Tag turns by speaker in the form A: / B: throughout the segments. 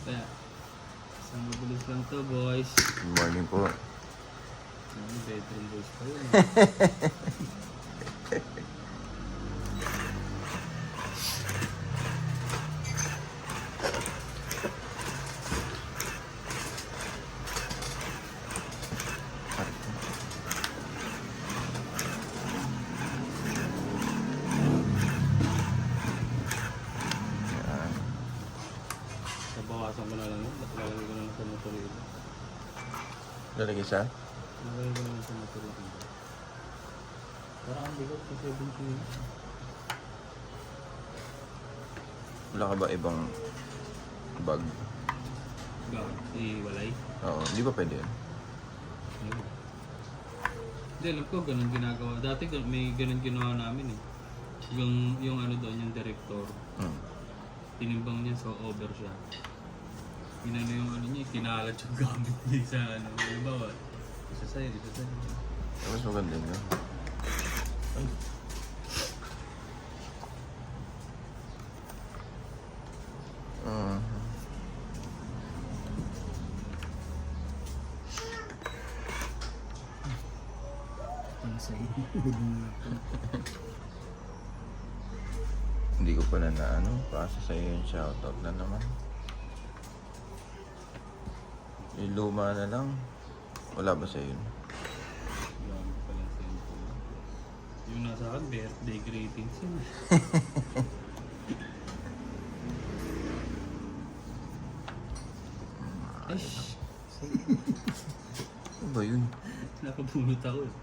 A: Kaya, isang mabilis lang to, boys.
B: Good morning po.
A: Ano, bedroom boys pa yun.
B: Yan.
A: Nabawasan ko na lang yun. Lalagay ko na lang sa motor yun.
B: Lalagay siya?
A: Lalagay ko na lang sa motor yun. Parang ang bigot sa 17.
B: Wala ka ba ibang bag?
A: Gawin. Iwalay.
B: Oo, hindi ba pwede yun?
A: Ayun. Hindi, alam ko, ganun ginagawa. Dati may ganun ginawa namin eh. Yung ano doon, yung director.
B: Hmm.
A: Tinimbang niya, so over siya. Inano yung ano niya, kinalat yung gamit niya sa ano. Halimbawa, isa sa'yo.
B: Mas maganda yun. Ay. Ah.
A: Ang sa'yo.
B: Hindi ko pa na ano, paasa sa'yo yung shoutout na naman. Yung luma na lang. Wala ba sa'yo yun?
A: Gamit pa lang cellphone. Yung nasa akin, birthday greetings yun. Ay,
B: Ano ba yun?
A: nakabunot ako eh.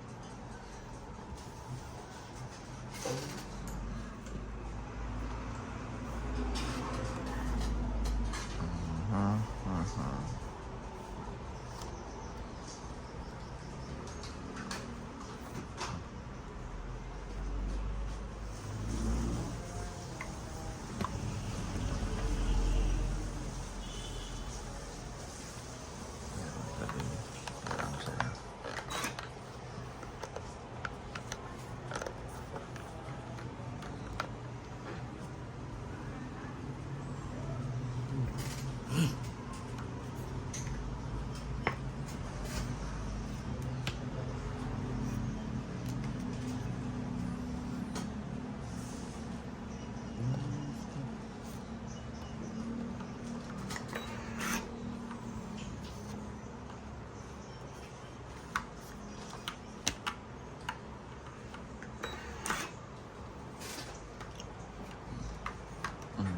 B: Aha.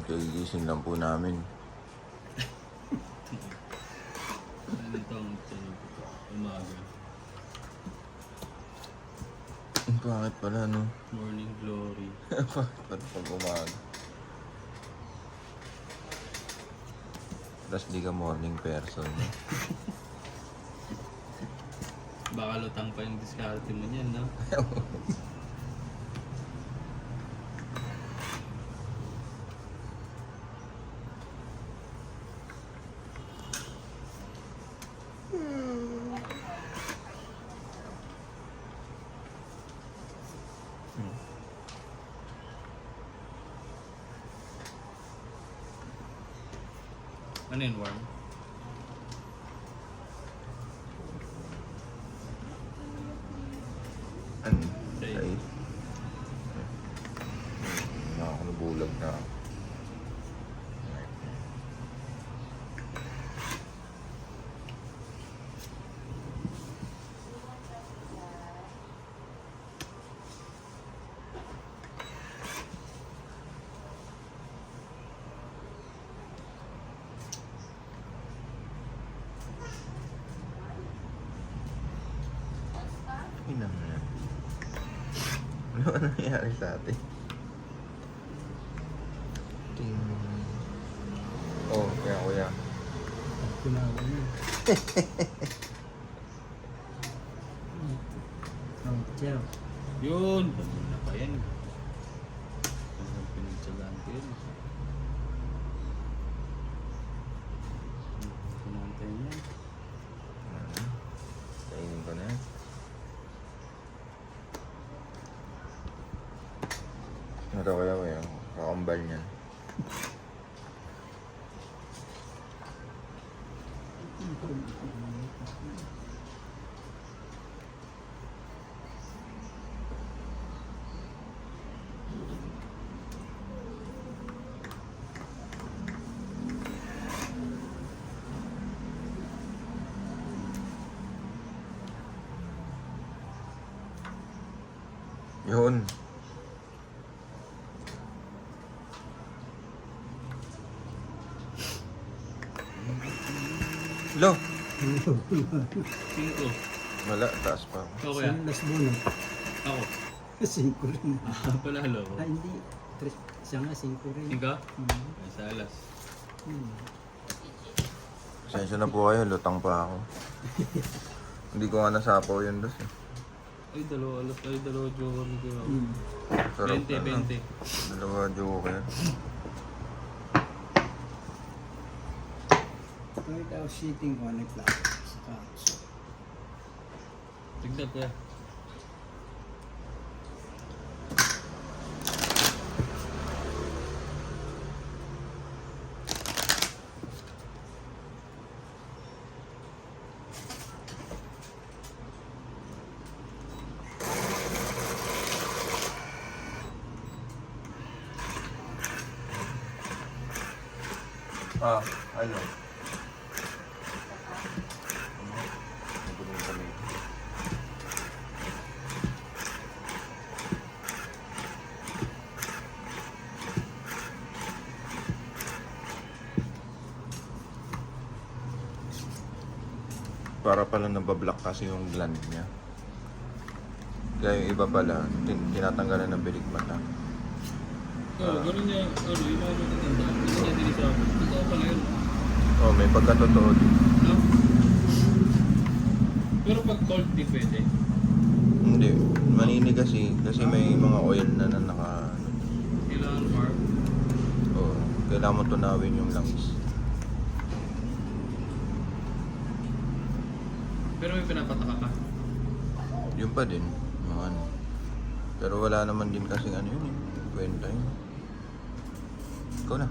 B: Kagigising lang po namin.
A: Ano ito ang umaga?
B: Ang pangit pala, no?
A: Morning glory.
B: Pangit pala pag umaga. Tapos di ka morning person. No?
A: Baka lutang pa yung diskarte mo niyan, no? Ano yun, warm?
B: Ano?
A: Say.
B: Ay. Nakakanubulag na ako. Ina mo yan. Ano ba nangyayari sa atin? Ting. Oh, kaya kuya.
A: Tinawa niya. Oh, ciao. Yun! Pagmuna pa yan. Ang pinagtsagaan ko yun. Pinantay niya.
B: Kainin ko na. Ano daw kaya mo yun? Kakambal niyan. Yun. Lo.
A: 5.
B: Wala, taas pa ako.
A: Ikaw kaya?
C: Last bonus.
A: Ako.
C: 5 rin.
A: Palalo ko.
C: Ah, hindi. Siya nga, 5 rin.
A: Ikaw?
C: Hmm.
A: Ay, salas.
B: Pasensya na po kayo, lutang pa ako. Hindi ko nga nasapaw yun dos eh.
A: Ay, dalawa joker ko.
B: Sarap
A: 20,
B: na lang.
A: 20.
B: Dalawa joker.
C: Ikaw shitting ko, nag-plano. Sa couch.
A: Tignan ko yan.
B: Ah, ano? Para pala nabablock kasi yung gland niya. Kaya yung iba pala, tinatanggalan ng bilig mata.
A: Oo, ganun niya, yung mga matatanda. Ganun niya din sa akin. Totoo pala yun.
B: Oh, may pagkatotoo din.
A: No? Pero pag cold, di pwede.
B: Hindi, maninig kasi may mga oil na naka...
A: Kailangan warm.
B: Oh, kailangan mo tunawin yung lungs.
A: Pero may pinapataka ka.
B: Yun pa din, mga ano. Pero wala naman din kasi ano yun eh, kwenta yun. Ikaw na.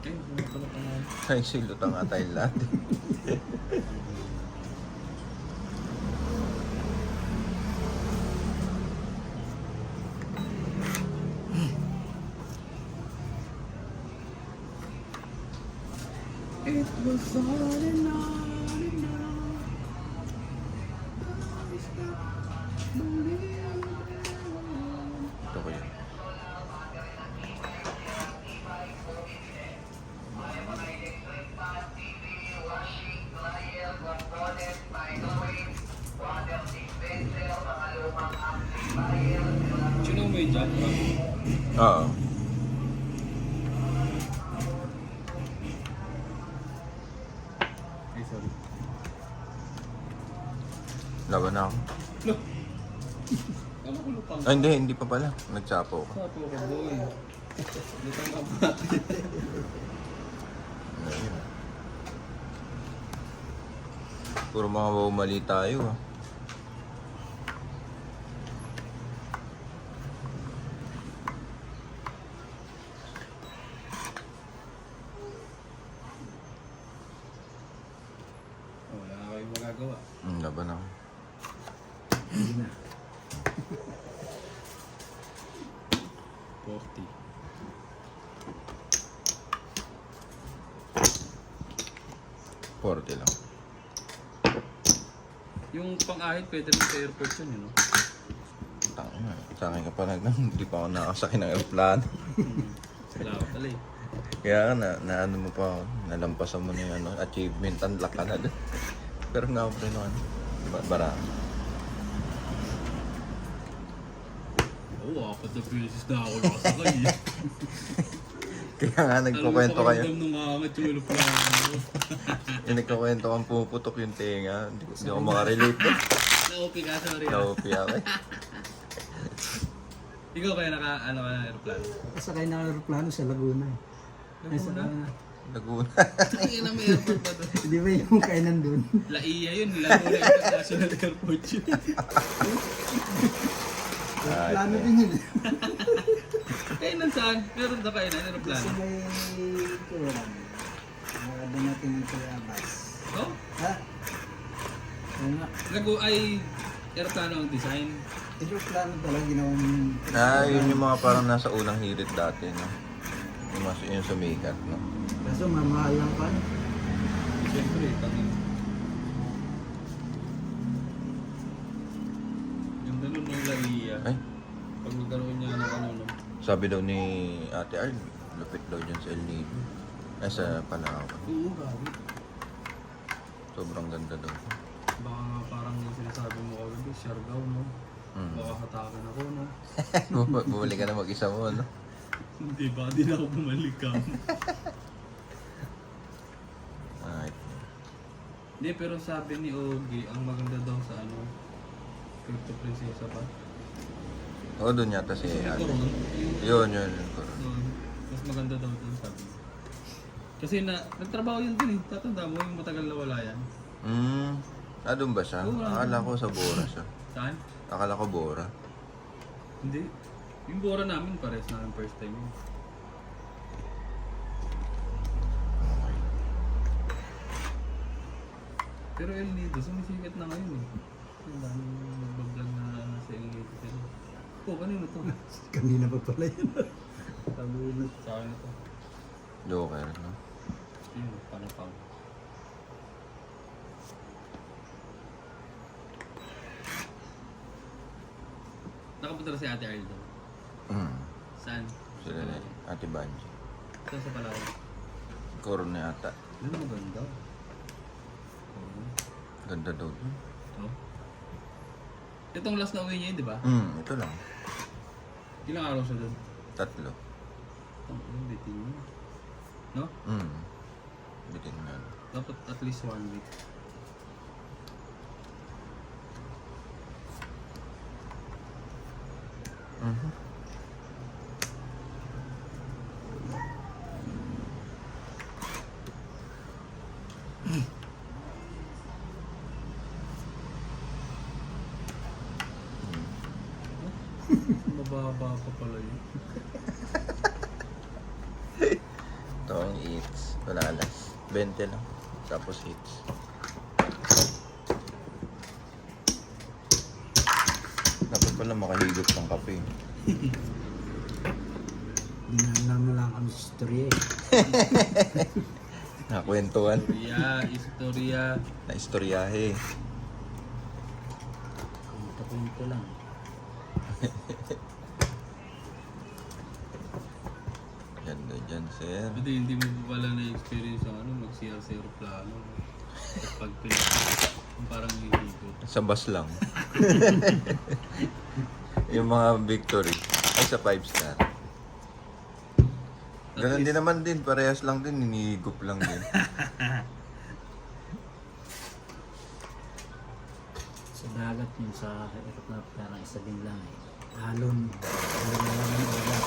A: Eh, wala pala ka nga.
B: Ay, silutang nga tayo lahat.
A: It was all and on and on.
B: Ito ko yun.
A: Sino may job ka?
B: Oo.
A: Ay, sorry.
B: Laban na ako.
A: Look! Ano ko lupang?
B: Ay, hindi pa pala. Nagsapo ko.
A: Sapo ka, boy. Lutang ka ba?
B: Ayun. Puro mga mali tayo ah.
A: Wala na kayong magagawa.
B: Laban ako.
C: Hindi na.
A: 40.
B: Forte lang.
A: Yung pang-ahit, pwede rin sa airport yun, you know?
B: Tama. Sa akin ka pa hindi pa ako nakasakay ng aeroplano.
A: Salamat pala eh.
B: Kaya na ano mo pa ako, nalampasan mo na yung ano, achievement, unlock ka na doon. Pero nga ako rin ano, bara.
A: Oo, apat na beses na ako nakasakay eh.
B: Kaya nga nagkukwento kayo.
A: Alam mo, nung angat yung aeroplano.
B: Yung nagkukwento kang puputok yung tenga. Hindi ako makarelate doon.
A: Na-OP ka, sorry.
B: Naupi ako eh.
A: Ikaw kaya ano ka ng aeroplano?
C: Kasakay ng aeroplano sa Laguna. Ay, sa
A: Laguna?
B: Laguna.
A: Ay, na may airport pa doon.
C: Di ba yung kainan doon?
A: Laia yun, Laguna International Airport yun.
C: Plano din yun.
A: Kainan saan? Meron na kainan,
C: Kasi
A: aeroplano.
C: may kuwan. Doon natin yung kaya bus.
A: Oh?
C: Ah, Oo nga.
A: Ay, aeroplano ang design.
C: Aeroplano talaga ginawang...
B: Yun yung mga parang nasa unang hirit dati, no? Yung sumikat, no?
C: Kaso mamahal lang pa.
A: Siyempre, tangin. Yung ganun ng Laia.
B: Ay,
A: Pag magkaroon niya ng ano, no?
B: sabi daw ni Ate Arl, lupit daw dyan sa El Nido. Ay, sa Palawan.
A: Oo, gabi.
B: Sobrang ganda daw.
A: Baka nga parang yung sinasabi mo kagabi, Siargao, no? Baka hatakin ako, no?
B: Bumalik ka na mag-isa mo, no?
A: Hindi ba? Di na ako bumalik ka.
B: Alright.
A: Hindi, pero sabi ni Ogie, ang maganda daw sa ano, Crypto Princesa ba?
B: Oo, doon yata si
A: Kasi
B: Ate.
A: Coron,
B: Yun.
A: doon, mas maganda daw doon sabi niya. Kasi nagtrabaho yun din eh. Tatanda mo yung matagal na wala yan.
B: Doon ba siya?
A: Oo,
B: Akala ko sa Bora siya.
A: Saan?
B: Akala ko Bora.
A: Hindi. Yung bora namin, pares namin first time yun. Pero El Nido, sumisikat na ngayon eh. Ang daming nagbablog na nasa El Nido sila. Oh, kanino to?
C: Kanina pa pala yun. Sabi na.
A: Sa akin ito.
B: Joker, no?
A: Yun, panapang. Nakapunta na si Ate Arl doon. Saan?
B: Sila na Ate Banji.
A: Saan sa Palawan?
B: Coron na yata.
A: Yun, maganda.
B: Ganda daw.
A: Oh. Itong last na uwi niya yun, di ba?
B: Ito lang.
A: Ilang araw siya doon?
B: 3.
A: Ang bitin niya. No?
B: Bitin na.
A: Dapat at least 1 week. Mababa pa pala yun.
B: Ito ang eats. Wala alas. 20 lang. Tapos eats. Dapat pala makahigop ng kape.
C: Dinaalam na lang kami sa story eh.
B: Nakwentuhan.
A: Istorya.
B: Na istoryahe.
C: Punta-punta lang.
B: Ganda dyan, sir.
A: Hindi mo pa pala na-experience ang ano, mag-CR sa aeroplano. At pag parang lihigo.
B: Sa bus lang. Yung mga victory. Ay, sa 5-star. Ganun din naman din. Parehas lang din. Hinihigop lang din.
C: Sa dagat yun sa aeroplano parang isa din lang eh. Alon. Alon na lang yung ulat.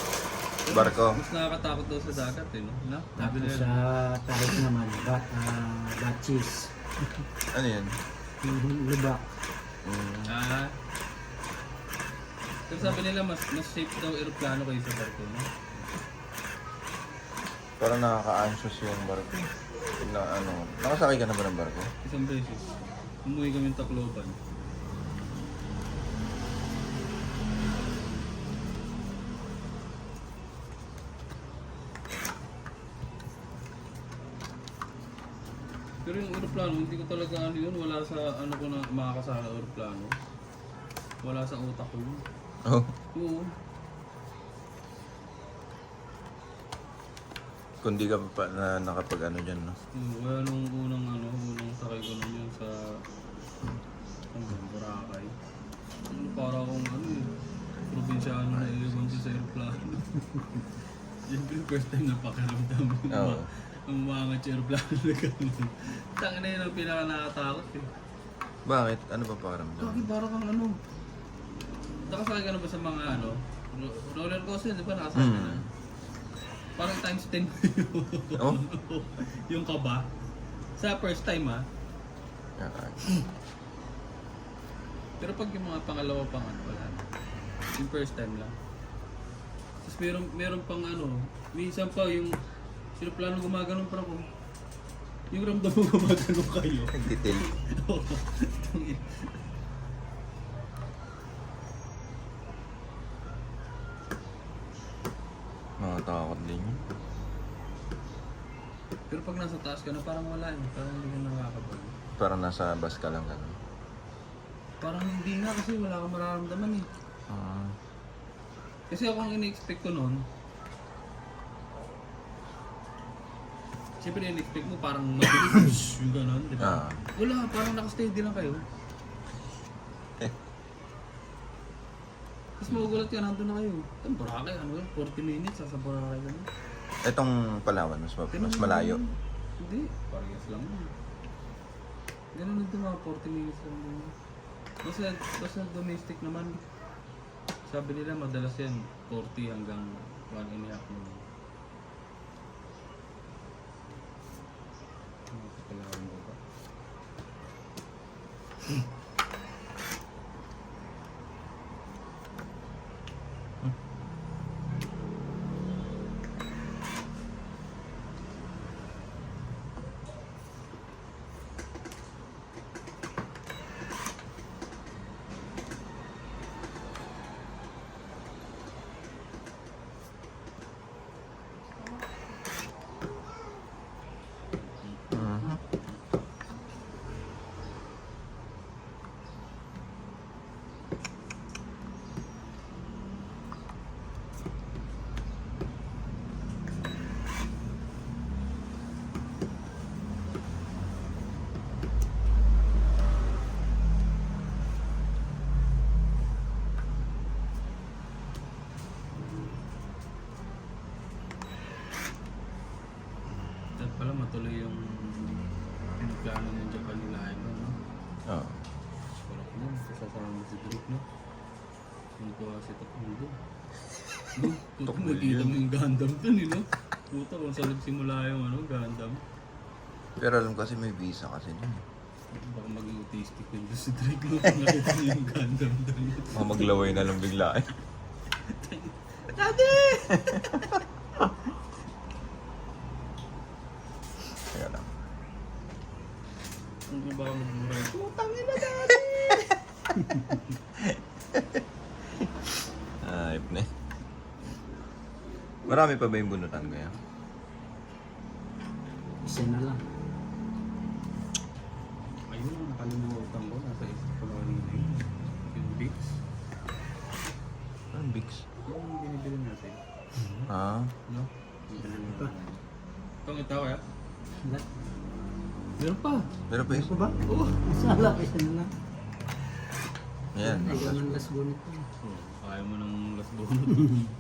B: Barko.
A: Mas nakakatakot daw sa dagat eh, no? No? Sabi
C: Tapos
A: nila.
C: sa tarik naman, batchis.
B: Ano yan?
C: Yung lubak.
A: Pero sabi nila mas safe daw aeroplano kaysa barko, no?
B: Parang nakaka-anxious yung barko. Na, nakasakay ka na ba ng barko?
A: Isang beses. Umuwi kami ng Tacloban. Pero yung aeroplano, hindi ko talaga ano yun, wala sa ano ko na makakasala aeroplano. Wala sa utak ko yun.
B: Oh.
A: Oo.
B: Kung di ka pa na nakapag ano dyan, no?
A: Wala nung unang sakay ko nun yun sa Boracay. Ano, para akong ano eh, probinsyano na iwan siya sa aeroplano. Siyempre first time na pakiramdam mo
B: Oo.
A: ang umangat yung aeroplano na gano'n. Tangin na yun ang pinaka nakakatakot eh.
B: Bakit? Ano ba pakiramdam?
A: Bakit parang kang ano? Nakasakay ka na ba sa mga ano? Roller coaster, di ba nakasakay ka na? Parang times 10
B: Oh?
A: yung kaba. Sa first time ha. Pero pag yung mga pangalawa pang ano, wala na. Yung first time lang. Tapos meron pang ano, minsan pa yung aeroplano gumaganon pa ako. Yung ramdam mo gumagano kayo.
B: Detail. Makatakot din yun.
A: Pero pag nasa taas ka na, parang wala eh. Parang hindi ka nakakabal.
B: Parang nasa bus ka lang gano'n.
A: Parang hindi na kasi wala kang mararamdaman eh.
B: Ah.
A: Kasi ako ang ina-expect ko noon, siyempre in-expect mo parang mabilis yung gano'n, di ba?
B: Ah.
A: Wala, parang nakasteady lang kayo. Tapos magugulat ka, nandun na kayo. Ang Boracay, ano yun? 40 minutes, sa Boracay gano'n.
B: Itong Palawan, mas malayo.
A: Hindi, parehas lang yun. Ganun na mga 40 minutes lang yun. Basta domestic naman. Sabi nila madalas yan, 40 hanggang 1.5 minutes. Palawan mo ba?
B: Mhm.
A: Dapat pala matuloy yung pinagplano ng Japan nila ay no?
B: Oo.
A: Wala ko nun, sasama mo si Drake, no? Yung kuha si Takundo. No? Puto nakita mo yung Gundam dun, eh, no? Puta, kung saan nagsimula yung ano, Gundam.
B: Pero alam kasi may visa kasi dun.
A: Baka maging autistic yun doon si Drake, no? Kung nakita niyo yung Gundam dun.
B: Mga maglaway na lang bigla eh.
A: Daddy!
B: Kaya lang.
A: Hindi ba magmuray? Putang ina, Daddy!
B: Ayop na eh. Marami pa ba yung bunutan kaya?
C: Isa na lang.
A: Ayun ang nakalimutan ko. Nasa isip ko lang kanina yun. Yung Vicks.
B: Anong Vicks?
A: Yung binibili natin.
B: Ah,
A: No?
C: Ito.
A: Itong ito kaya?
C: Wala.
A: Meron pa.
B: pero pa
C: Ito ba? Oo. Isa lang. Isa na lang.
B: Ayan.
C: Ay, ganun last bonnet ko.
A: Kaya mo ng last bonus.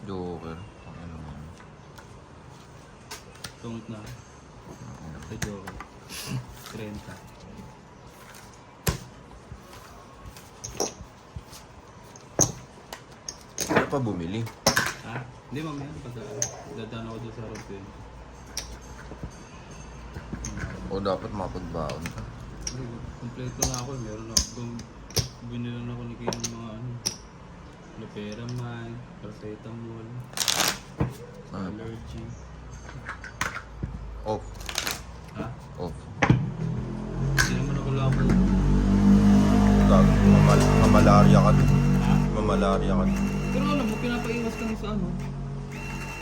B: Joker. Ano naman.
A: Tungit na. Sa Joker. 30.
B: Kaya pa bumili.
A: Ha? Hindi mamaya. Dadaan ako doon sa Robin.
B: O dapat mapagbaon ka.
A: Kompleto na ako. Meron ako. Binilan ako ni Kim ng mga ano. Loperamide, paracetamol,
B: Ano?
A: allergy.
B: Off.
A: Ha?
B: Off.
A: Hindi naman ako labo.
B: Gago. Mamalaria ka din.
A: Ha?
B: Mamalaria ka din.
A: Pero alam mo, pinapaiwas ka sa ano.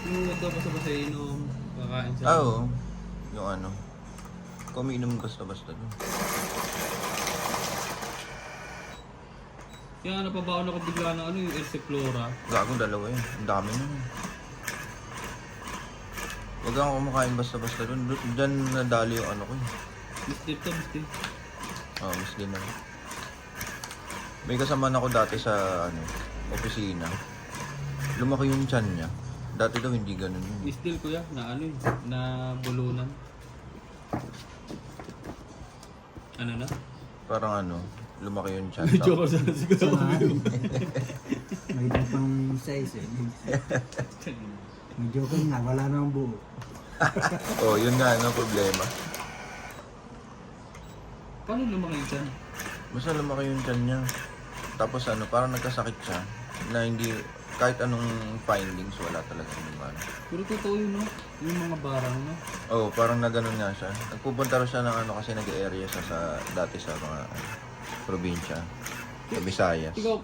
A: Yung wag daw basta-basta inom, kakain sa...
B: Ah, oo. Yung ano. Kumiinom basta-basta dun.
A: Kaya napabaon ako bigla ng ano, yung Elsiflora.
B: Gagong dalawa yun. Ang dami nun. Huwag kang kumakain basta-basta dun. Diyan nadali yung ano ko eh.
A: Mistip to, mistip.
B: Oo, miss din ako. May kasama na ako dati sa ano, opisina. Lumaki yung tiyan niya. Dati daw hindi ganun yun.
A: Mistil kuya, na ano yun, na bulunan. Ano na?
B: Parang ano, lumaki yung tiyan.
A: Medyo ko sana siguro.
C: May iba pang size eh. Medyo ko nga, wala nang buo.
B: Oh, yun nga, ano problema.
A: Paano lumaki dyan?
B: Basta lumaki yung tiyan niya. Tapos ano, parang nagkasakit siya na hindi kahit anong findings, wala talaga naman.
A: Pero totoo yun, no? Yung mga barang, no?
B: Oo, parang na ganun nga siya. Nagpupunta rin siya ng ano kasi nag-area siya sa, dati sa mga probinsya. Sa Visayas.
A: Ikaw,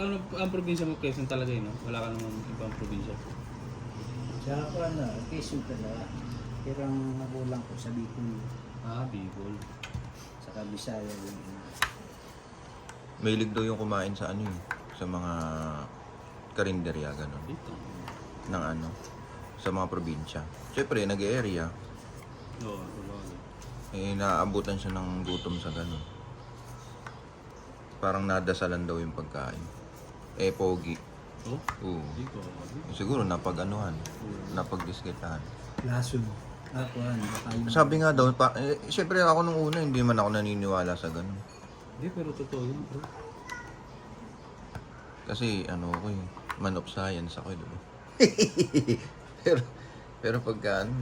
A: ano, ang probinsya mo, Quezon talaga yun, no? Wala ka naman ibang probinsya.
C: Sa ako Quezon talaga. Pero ang magulang ko sa Bicol,
A: Ah, Bicol.
C: sa Bisaya yun.
B: Mahilig daw yung kumain sa ano yun, sa mga karinderya, ganun.
A: Dito.
B: Ng ano, sa mga probinsya. Siyempre, nag-area.
A: Oo, wala.
B: Eh, naabutan siya ng gutom sa ganun. Parang nadasalan daw yung pagkain. Eh, pogi.
A: Oh?
B: Oo.
A: Hindi ko.
B: Siguro napag-anuhan, napag-diskitahan.
C: Lason. Ako baka yung...
B: Sabi nga daw, siyempre ako nung una, hindi man ako naniniwala sa ganun.
A: Hindi, pero totoo yun, bro.
B: Kasi ano ako eh, man of science ako, di ba? pero pagka ano,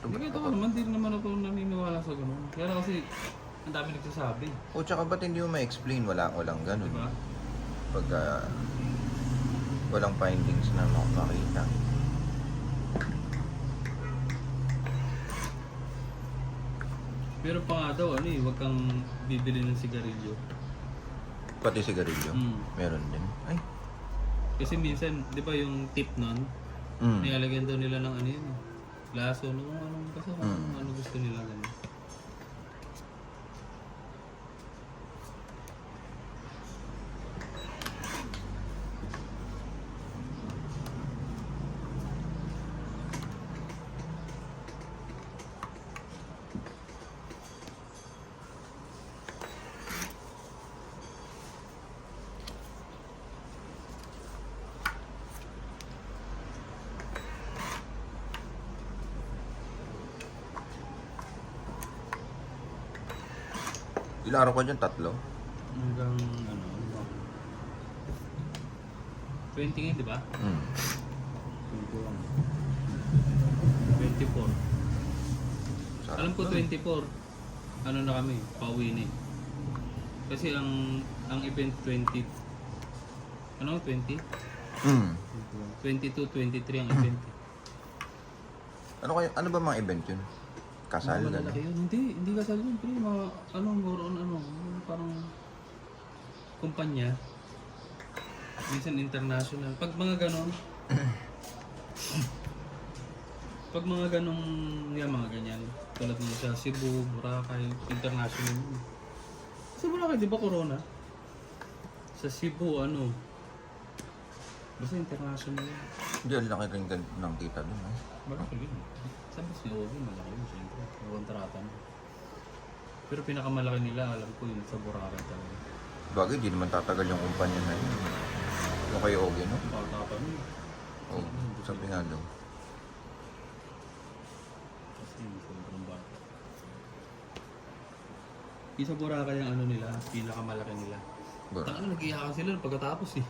A: Hindi ito naman, hindi naman ako naniniwala sa ganun. Kaya lang kasi, ang dami nagsasabi.
B: o tsaka ba't hindi mo ma-explain, walang ganun.
A: Diba?
B: Pagka walang findings na makakita.
A: Pero pa nga daw, ano eh, huwag kang bibili ng sigarilyo.
B: Pati sigarilyo, meron din. Ay,
A: Kasi minsan, di ba yung tip nun, nilalagyan daw nila ng ano yun, laso, no, anong, basta kung ano gusto nila ganun.
B: ilang araw ka dyan? 3?
A: Hanggang, ano, 20 ngayon, di ba? 24.
B: Sarap
A: Alam ko
B: nun.
A: 24, ano na kami, pauwi na eh. Kasi ang event 20, ano 20? 22, 23 ang event.
B: Ano ba mga event yun? Kasal?
A: Mga
B: Ganun?
A: malalaki yun. Hindi kasal yun. Pero mga, ano, more on, ano, parang kumpanya. Minsan international. Pag mga ganon, pag mga ganong, mga ganyan, tulad mo sa Cebu, Boracay, international yun. Sa Boracay, di ba corona? Sa Cebu, ano, basta international yun.
B: Hindi, ang laki rin ng kita dun. Eh.
A: Malaki yun. Sabi si Ovi, malaki yun siyempre. May kontrata mo. Pero pinakamalaki nila, alam ko yun sa Boracay talaga.
B: Bagay, di naman tatagal yung kumpanya na yun. Yung kay Ogie, no?
A: Bata pa nun.
B: Oo, sabi nga daw.
A: Kasi sobrang bata. Yung sa Boracay ang ano nila, pinakamalaki nila.
B: Ba?
A: Tangan, nag-iyakan sila pagkatapos eh.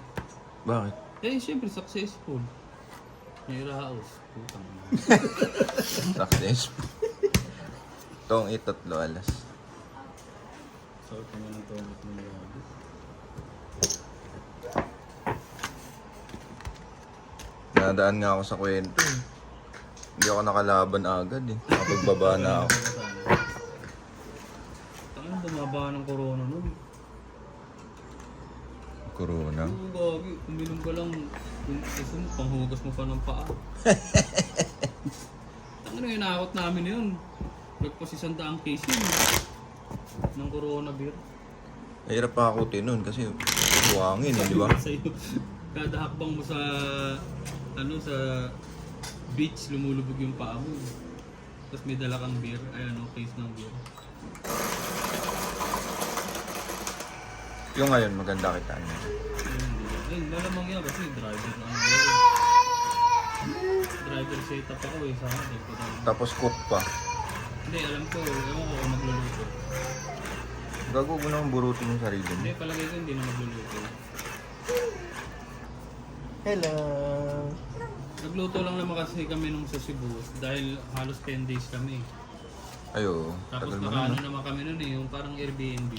B: Bakit?
A: Eh, siyempre, successful. May raos. Putang ina.
B: Successful. Tong itatlo alas.
A: Sakit naman ang tongot mo na yun.
B: Nadaan nga ako sa kwento eh. Hindi ako nakalaban agad eh. Nakapagbaba na ako.
A: Tangan, bumaba ng corona nun.
B: Corona.
A: Oo, gagi. Uminom ka lang. Kasi panghugas mo pa ng paa. Tangan na, inakot namin yun. Nagpas 100 case yun. Ng corona beer.
B: Mahirap pa ako nun kasi buwangin eh, di ba?
A: Sa'yo, kada hakbang mo sa ano sa beach, lumulubog yung paa mo. Tapos may dala kang beer, ay ano, case ng beer.
B: Yung ngayon, maganda kita.
A: Ayun, malamang yan kasi driver na ano. Driver setup ako eh, sana din ko daw.
B: Tapos cook pa.
A: Hindi, alam ko, ewan ko kung magluluto.
B: Gago mo naman burutin yung sarili mo.
A: Hindi, palagay ko hindi na magluluto.
B: Hello!
A: Nagluto lang naman kasi kami nung sa Cebu dahil halos 10 days kami.
B: Ayo,
A: Tapos
B: tagal mo
A: nakaano
B: na.
A: naman kami nun eh, yung parang Airbnb.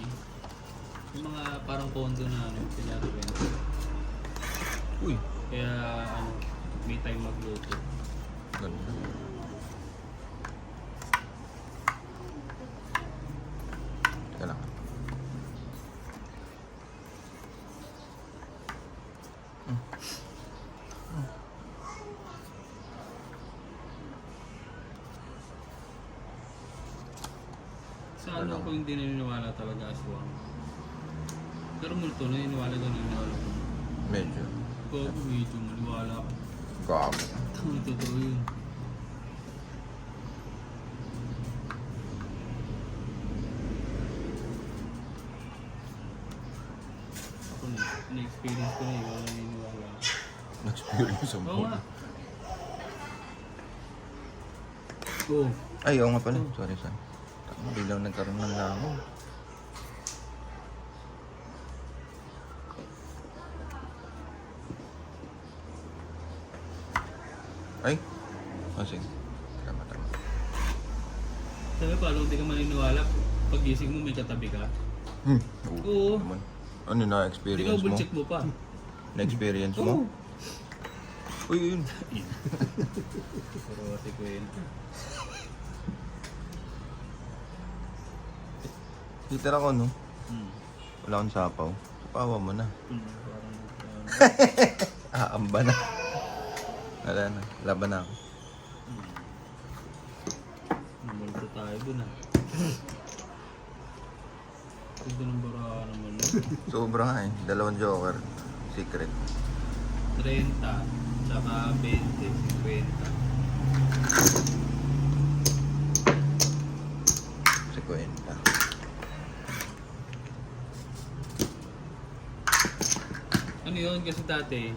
A: Yung mga parang condo na ano, pinarent.
B: Uy,
A: Kaya ano, may time magluto.
B: ganda. Teka lang.
A: Sa ano ko hindi naniniwala talaga aswang. Pero multo naniniwala ko naniniwala ko.
B: Medyo.
A: Kung ako medyo maniwala ako.
B: Gago.
A: Totoo yun. Ako na-experience ko na yun, wala naniniwala ako.
B: Experience mo.
A: Oo nga. Oo.
B: Ay, oo nga pala. Sorry, son. Hindi lang nagkaroon ng langaw. Ay. Oh, sige. Tama, tama.
A: Sabi paano hindi ka maniniwala pag gising mo may katabi ka? Oo.
B: Naman. Ano
A: Hindi ka
B: na-experience mo?
A: double check mo pa.
B: Na-experience
A: Oo.
B: mo? Uy, yun.
A: Pero kasi ko yun.
B: Titira ko, no?
A: Hmm.
B: Wala akong sapaw. Sapawa mo na.
A: Parang
B: Aamba na. Wala na. Laban na ako.
A: namulto tayo dun ah. Ito ng bara naman.
B: Sobra nga eh. 2 joker. Secret.
A: 30, tsaka 20, 50.
B: 50.
A: Ano yun? Kasi dati,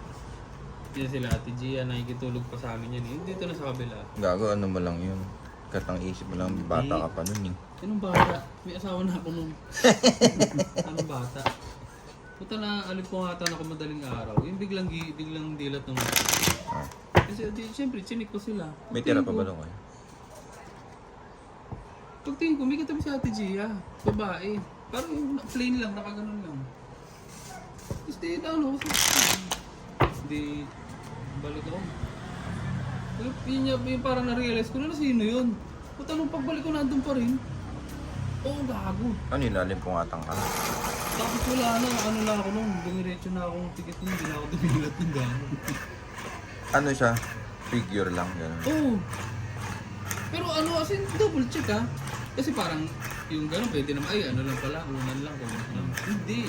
A: yan sila Ate Gia, nakikitulog pa sa amin yan eh. Dito na sa kabila.
B: Gago, ano mo lang yun. Katang isip mo lang, bata ka pa nun eh.
A: Anong bata? May asawa na ako nung. Anong bata? Puta na, alipungatan ako madaling araw. Yung biglang dilat ng
B: Ah.
A: Kasi siyempre, chinik ko sila.
B: May tira pa ba doon kayo?
A: Pagtingin ko, may katabi si Ate Gia. Babae. Parang yung plain lang, nakaganon lang. Tapos di, ano, di, balik ako. Yung parang na-realize ko na sino yun. Puta nung pagbalik ko nandun pa rin. Oo, gago.
B: Ano yun, alim pong atang ka?
A: Tapos wala na, ano na ako nung, dumiretso na akong ticket nun, hindi na ako dumilat ng gago.
B: Ano siya? Figure lang, gano'n.
A: Oo. Pero ano, as in, double check ha. Kasi parang, yung gano'n, pwede naman, ay ano lang pala, unan lang, kung ano lang. Hindi.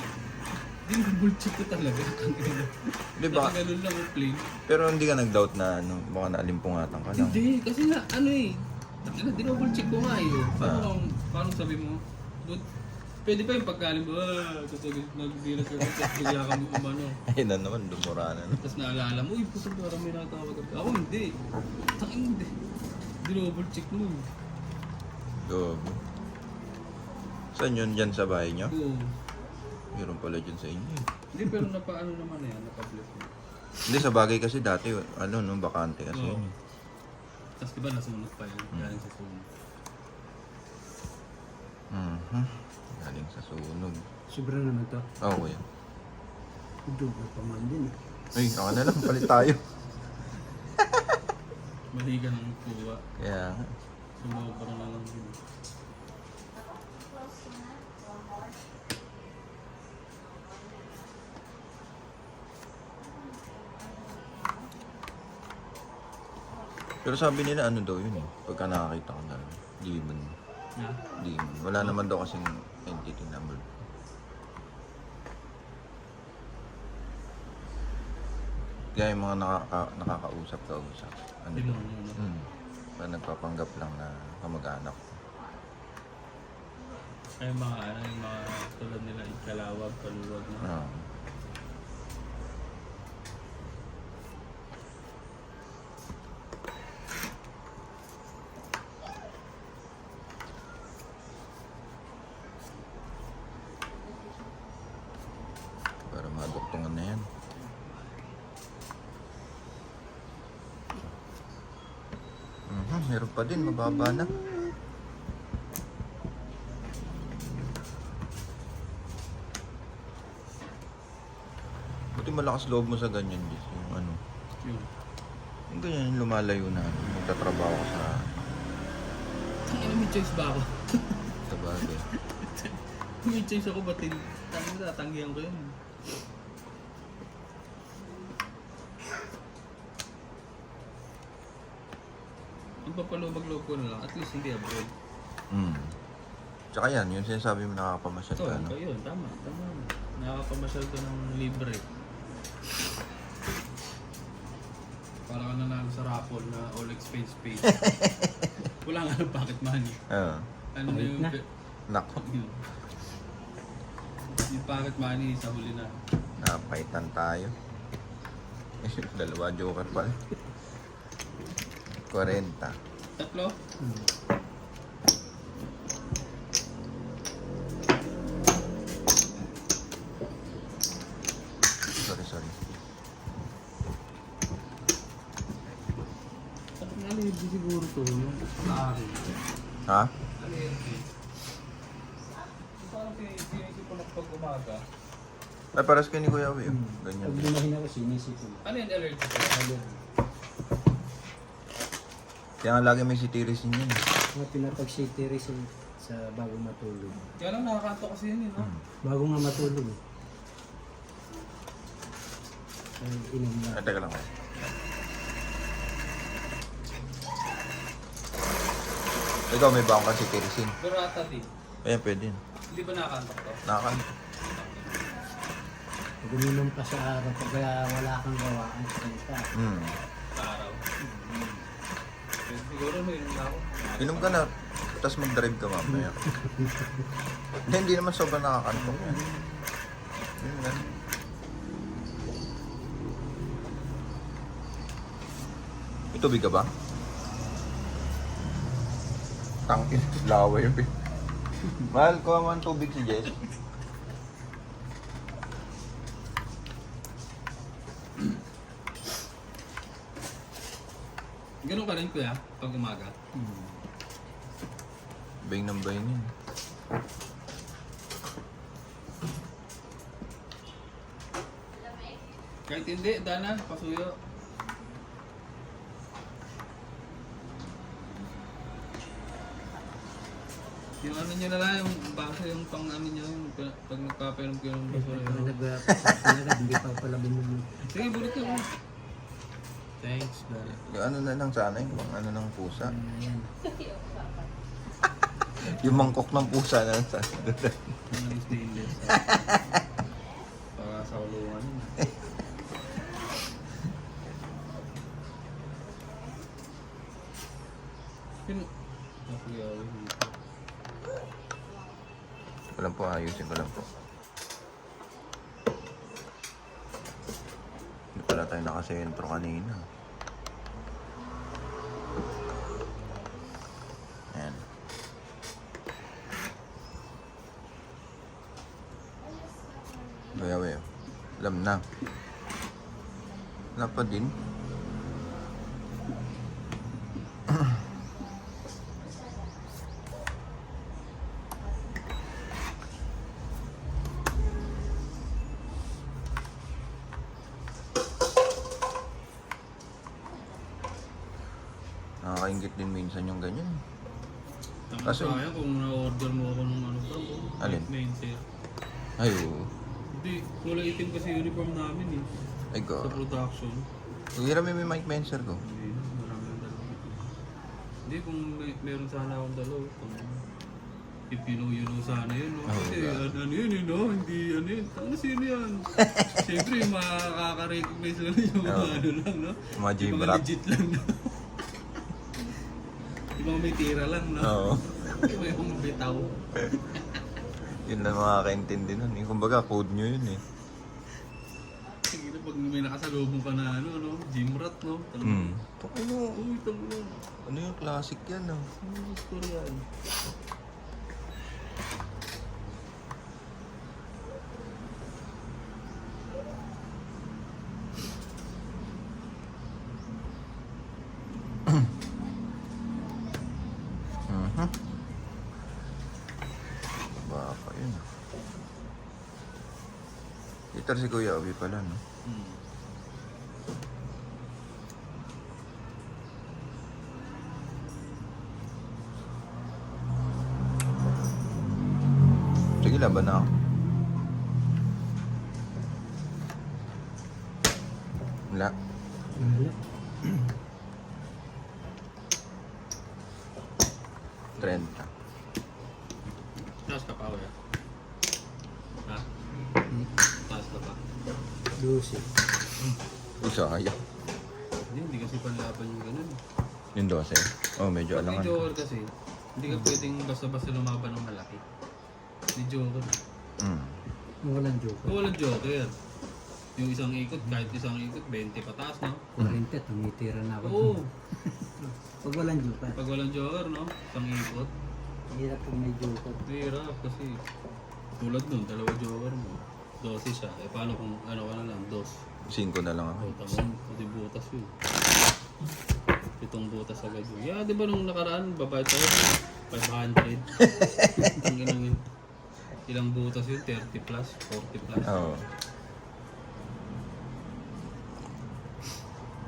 A: Hindi double check ko talaga.
B: Di ba?
A: Ganun lang yung plain.
B: Pero hindi ka nag-doubt na ano, baka naalimpungatan ka lang.
A: Hindi, kasi nga, ano eh, dinouble check ko nga eh. Paano sabi mo, but, pwede pa yung pagkalim mo, tapos nagdilat ka, tapos bigla kang umano.
B: Ayun na naman, dumura na.
A: Tapos naalala mo, uy, puso parang may nakatawag ako. Ako hindi. Taking hindi. Dinouble check mo.
B: Gogo. Saan yun? Dyan sa bahay nyo?
A: Oo.
B: Meron pala dyan sa inyo eh.
A: Hindi, pero napaano naman na yan, napa-bless mo.
B: Hindi, sa bagay kasi dati, ano, no, bakante kasi
A: Oo.
B: yun eh.
A: Tapos diba nasunod pa yun, galing sa sunog.
B: Galing sa sunog.
C: Sobra naman to.
B: Oo, kuya.
C: Double pa man din.
B: Ay, ako na lang, palit tayo.
A: Maliga ng kuha.
B: Kaya nga.
A: Sumobra na lang yun.
B: Pero sabi nila ano daw yun eh. Pagka nakakita ko na demon.
A: Yeah.
B: Demon. Wala naman daw kasing entity number. Kaya yung mga nakakausap daw sa ano
A: Hindi
B: daw.
A: mo ano.
B: Parang nagpapanggap lang na kamag-anak.
A: Ay mga ano, yung mga tulad nila, Ikalawag, Paluwag na.
B: Ah. Para maduktungan na yan. Meron pa din, mababa na. Buti malakas loob mo sa ganyan, Jess. Yung ano.
A: Yun.
B: Yung ganyan, yung lumalayo na. Magtatrabaho ka sa...
A: Ang ina, may choice ba ako?
B: Sa bagay.
A: May choice ako, ba't tatanggihan ko yun? Ang papalubag-loob ko na lang, at least hindi abroad.
B: Tsaka yan, yung sinasabi mo nakakapamasyal
A: Ito,
B: ka, no?
A: yun, tama. Nakakapamasyal ko ng libre. Para ka nanalo sa raffle na all expense paid. Wala nga ng pocket money.
B: Oo.
A: Ano na yung...
B: Nako.
A: Yun. Yung pocket money sa huli na.
B: Napaitan tayo. Dalawa joker pala. 40.
A: Tatlo?
B: Sorry.
A: Allergy siguro to, yung lari.
B: Ha?
A: Allergy. Parang sinisip ko na pag umaga.
B: Ay, paras kayo ni Kuya Will. Ganyan
C: Pag
B: din.
C: lumahin ako, sinisipin.
A: Ano yung allergy ko?
B: Kaya nga lagi may sitirisin yun.
C: Mga pinapag-city sa bago matulog.
A: Kaya lang nakakanto kasi yun, no?
C: Bago nga matulog. Ay, inom na.
B: Ay, teka lang. Ikaw, may bang ka sitirisin?
A: Pero ata di.
B: Ayan, pwede yun.
A: Hindi ba nakakanto to?
B: Nakakan.
C: Pag uminom ka sa araw, pag wala kang gawaan, ka.
A: Sa araw. Siguro may inom na ako.
B: Inom ka na, tapos mag-drive ka mamaya. Hindi naman sobrang nakakantok yan. Yun yan. May tubig ka ba? Tangkin, lawa yun. Mahal, kuha mo ang tubig si Jess.
A: Ganun ka rin kuya, pag umaga.
B: Baying ng baying yun.
A: Kahit hindi, Dana, pasuyo. Yung ano nyo na lang, yung basa, yung pang ano nyo, yung pag nagpapainom ko yung basura.
C: Hindi pa pala bumuli.
A: Sige, bulit ko. Thanks, brother.
B: Yung ano na lang sana, yung pang ano ng pusa.
C: Ayan.
B: Yung mangkok ng pusa na lang sana.
A: Ano yung stainless. Para sa ulungan yun.
B: Walang po, ayusin ko lang po. Hindi pala tayo nakasentro kanina. Ayan. Bayaw. Alam na. Wala pa din. Nakakaingit din minsan yung ganyan.
A: Tama
B: Kaso-
A: sa akin kung na-order mo ako ng ano pa.
B: Alin?
A: Main sir.
B: Ay, oo.
A: Hindi, kulay itim kasi uniform namin eh.
B: Ay,
A: Sa
B: go.
A: production.
B: Hirami may Mike Menser ko.
A: Hindi, marami ang dalawa. Hindi, kung meron sana akong dalaw. Kung ipinu-yuno sana yun, no?
B: Oh,
A: Kasi
B: God.
A: ano yun, no? Hindi, ano yun. Ano sino yan? Siyempre, yung makaka-recognize lang yung mga
B: Oh.
A: ano lang, no?
B: Mga
A: Yung
B: gym
A: mga
B: rat.
A: legit lang, no? Yung mga may tira lang, no?
B: Oo.
A: Yung mga bitaw.
B: Yun lang makakaintindi nun. Yung kumbaga, code nyo yun eh.
A: Sige na, pag may nakasalubong ka na ano, no? Gym rat, no?
B: Hmm. Ano?
A: Uy, tango.
B: Ano yung classic yan ah?
A: Ano yung story yan?
B: Mhm. Baka yun ah. Fighter si Kuya Obi pala, no?
A: Hmm.
B: Sige, laban na ako. Wala.
C: Wala.
B: 30.
A: Taas ka pa, kuya. Ha? Taas ka pa.
C: 12.
B: Sayang.
A: Hindi kasi panlaban yung ganun.
B: Yung 12. Oh, medyo
A: Pag may
B: alangan.
A: joker kasi, hindi ka pwedeng basta-basta lumaban ng malaki. May joker.
C: Walang joke.
A: Kung walang joker, yung isang ikot, kahit isang ikot, 20 pataas, no?
C: 40, tumitira na ako.
A: Oo.
C: Pag walang joke.
A: Pag walang joker, no? Isang ikot,
C: Hirap pag may joke.
A: mahirap kasi tulad nun, dalawa joker mo. 12 siya. Eh paano kung ano ka na lang, 2.
B: 5 na lang ako.
A: Puta mo, pati butas yun. 7 butas agad yun. Yeah, di ba nung nakaraan, babayad tayo, 500. Ang inang yun. Ilang butas yun? 30 plus, 40 plus.
B: Oo.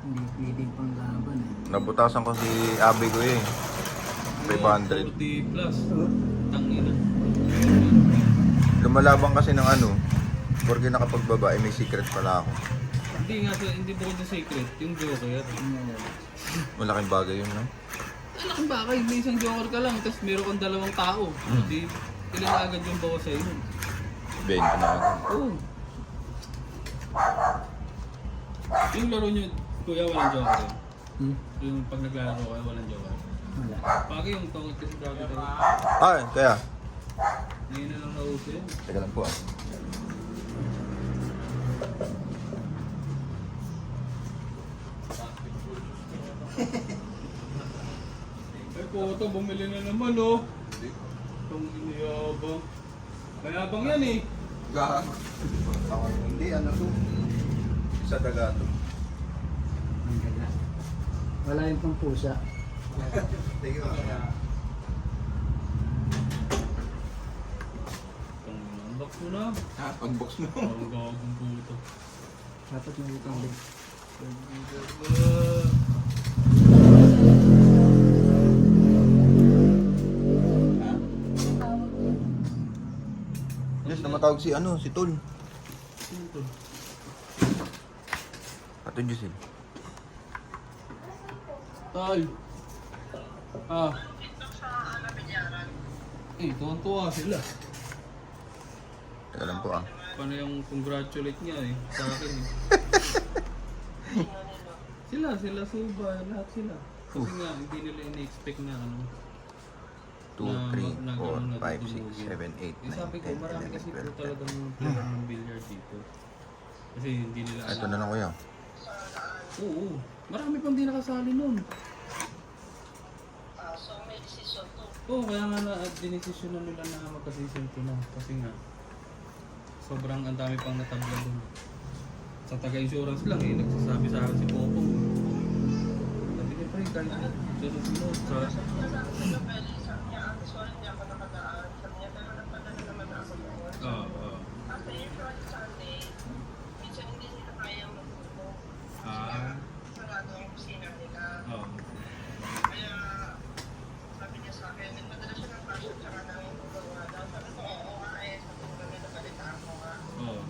C: Hindi pwedeng pang laban eh.
B: Nabutasan ko si Abi ko eh. 500.
A: 40 plus. Tangina.
B: Lumalabang kasi ng ano. Porque nakapagbabae, may secret pala ako.
A: Hindi nga, hindi bukod sa secret, yung joker.
B: Malaking bagay yun, no?
A: Anak ang bakay, may isang joker ka lang, tapos meron kang dalawang tao. Hindi, ilan na agad yung bawas sa'yo.
B: 20 na agad.
A: Oo. Yung laro nyo, kuya, walang joker yun. Yung pag naglalaro kayo, walang joker.
C: Wala.
A: Bagay yung tawag kasi dati tayo.
B: Ay, kaya.
A: Ngayon na lang nauso yun.
B: Teka lang po ah.
A: Ay, puto, bumili na naman, oh. Itong iniyabang. Mayabang yan, eh.
B: Gag. Ako hindi, ano to? Sa daga to.
C: Ang daga. Wala yung pang pusa.
B: Thank you.
A: Unbox mo na.
B: Ha? Pag-box mo.
A: Parang gagong puto.
C: Dapat may itong din.
B: Yes, namatawag si ano, si Tol.
A: Sino to?
B: Ato Giselle.
A: Tal. Ah. Eh, tuwan-tuwa sila.
B: Teka lang po ah.
A: Paano yung congratulate niya eh, sa akin eh. Sila Suba, lahat sila. Kasi nga, hindi nila in-expect na ano.
B: 2, 3, 4, 5, 6, 7, 8, 9, 10,
A: Eh sabi ko, marami
B: 11,
A: kasi po
B: 12, 13.
A: talagang player ng billiard dito. Kasi hindi nila
B: Ito na lang kuya.
A: Oo, marami pang di nakasali nun. Oo, kaya nga na dinesisyon na nila na magka-season 2 na. Kasi nga, sobrang ang dami pang natabla dun. Sa taga-insurance lang eh, nagsasabi sa akin si Popo. Sabi niya, pre, kahit susunod sa... Oo. Ah. Oo. Oo.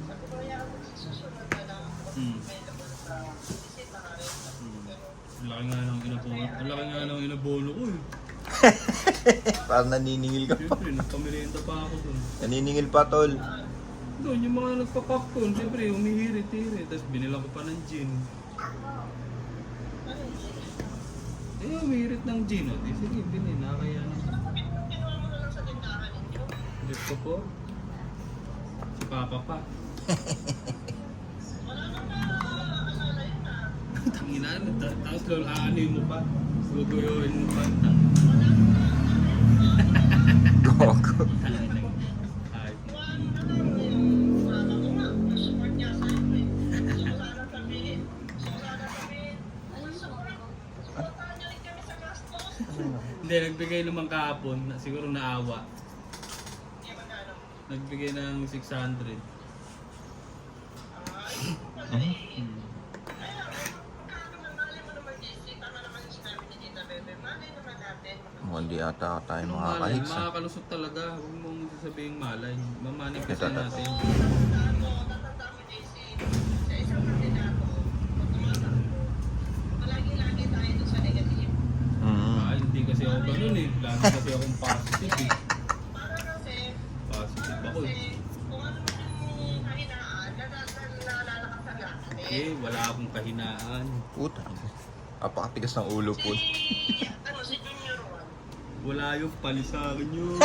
A: Ang laki nga ng inabono. Ang laki nga ng inabono ko eh.
B: Parang naniningil ka pa.
A: Siyempre, nagpamerienda pa ako dun.
B: Naniningil pa, Tol.
A: Doon, yung mga nagpa-popcorn, siyempre, humihirit-hirit. Tapos binilang ko pa ng gin. Eh, humihirit ng gin. O, di sige, binin. Nakakaya na. Dito ko po. Si Papa pa. Tangina, tapos lolo, aanuin mo pa. Guguyohin mo pa.
B: Gogo.
A: Ay. Hindi, nagbigay naman kahapon. Siguro naawa. Nagbigay ng 600. Hmm.
B: Mukhang di ata tayo
A: Anong malay?
B: makakahits.
A: Makakalusot talaga. Huwag mong sasabihin malay. Mamanifest
B: Ito, ito.
A: natin.
B: Mm.
A: Hindi kasi ako ganun eh. Lagi kasi akong positive eh. Positive ako eh. Eh, wala akong kahinaan.
B: Puta. Apakatigas ng ulo po.
A: Wala yung pali sa akin yun.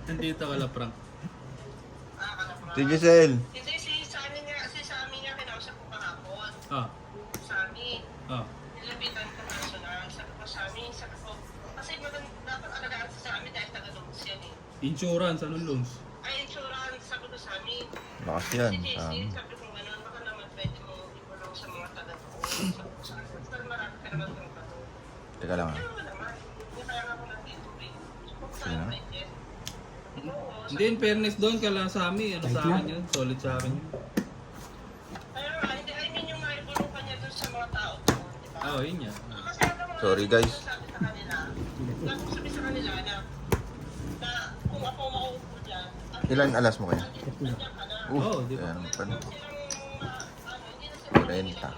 A: Nandito ka lang, Frank.
B: Si Giselle.
D: Hindi, sa amin nga, kinausap ko kahapon.
A: Ah,
D: Sa amin.
A: ah.
D: Nilapitan ko personal. Sabi ko sa amin, kasi dapat alagaan sa amin dahil taga-lungs yan eh.
A: Insurance, anong loans?
D: Ay, insurance, sabi ko sa amin.
B: Bakas yan.
D: Si JC, sabi ko gano'n, baka naman pwede mo ibulong sa mga taga-lungs. Sabi ko sa amin, mas marami ka naman kung ano.
B: Teka lang ah.
D: Kaya mo naman, hindi kaya nga ako nandito eh. Kung
B: Sino?
D: saan pwede. Oo,
A: Hindi, in fairness doon, kala sa amin. Ano sa akin yun? Solid sa akin yun.
D: kaya nga, hindi, I mean yung maibulong ka niya dun sa mga tao doon, di ba?
A: Oo, yun yan.
D: Kasi alam mo,
B: Sorry, guys.
D: sabi sa kanila, sabi sa kanila na kung ako mauupo dyan,
B: Ilan alas mo kaya?
D: nandiyan ka na.
A: Oo, di ba?
B: Ayan, pan.
D: Silang, hindi na sila
B: Renta.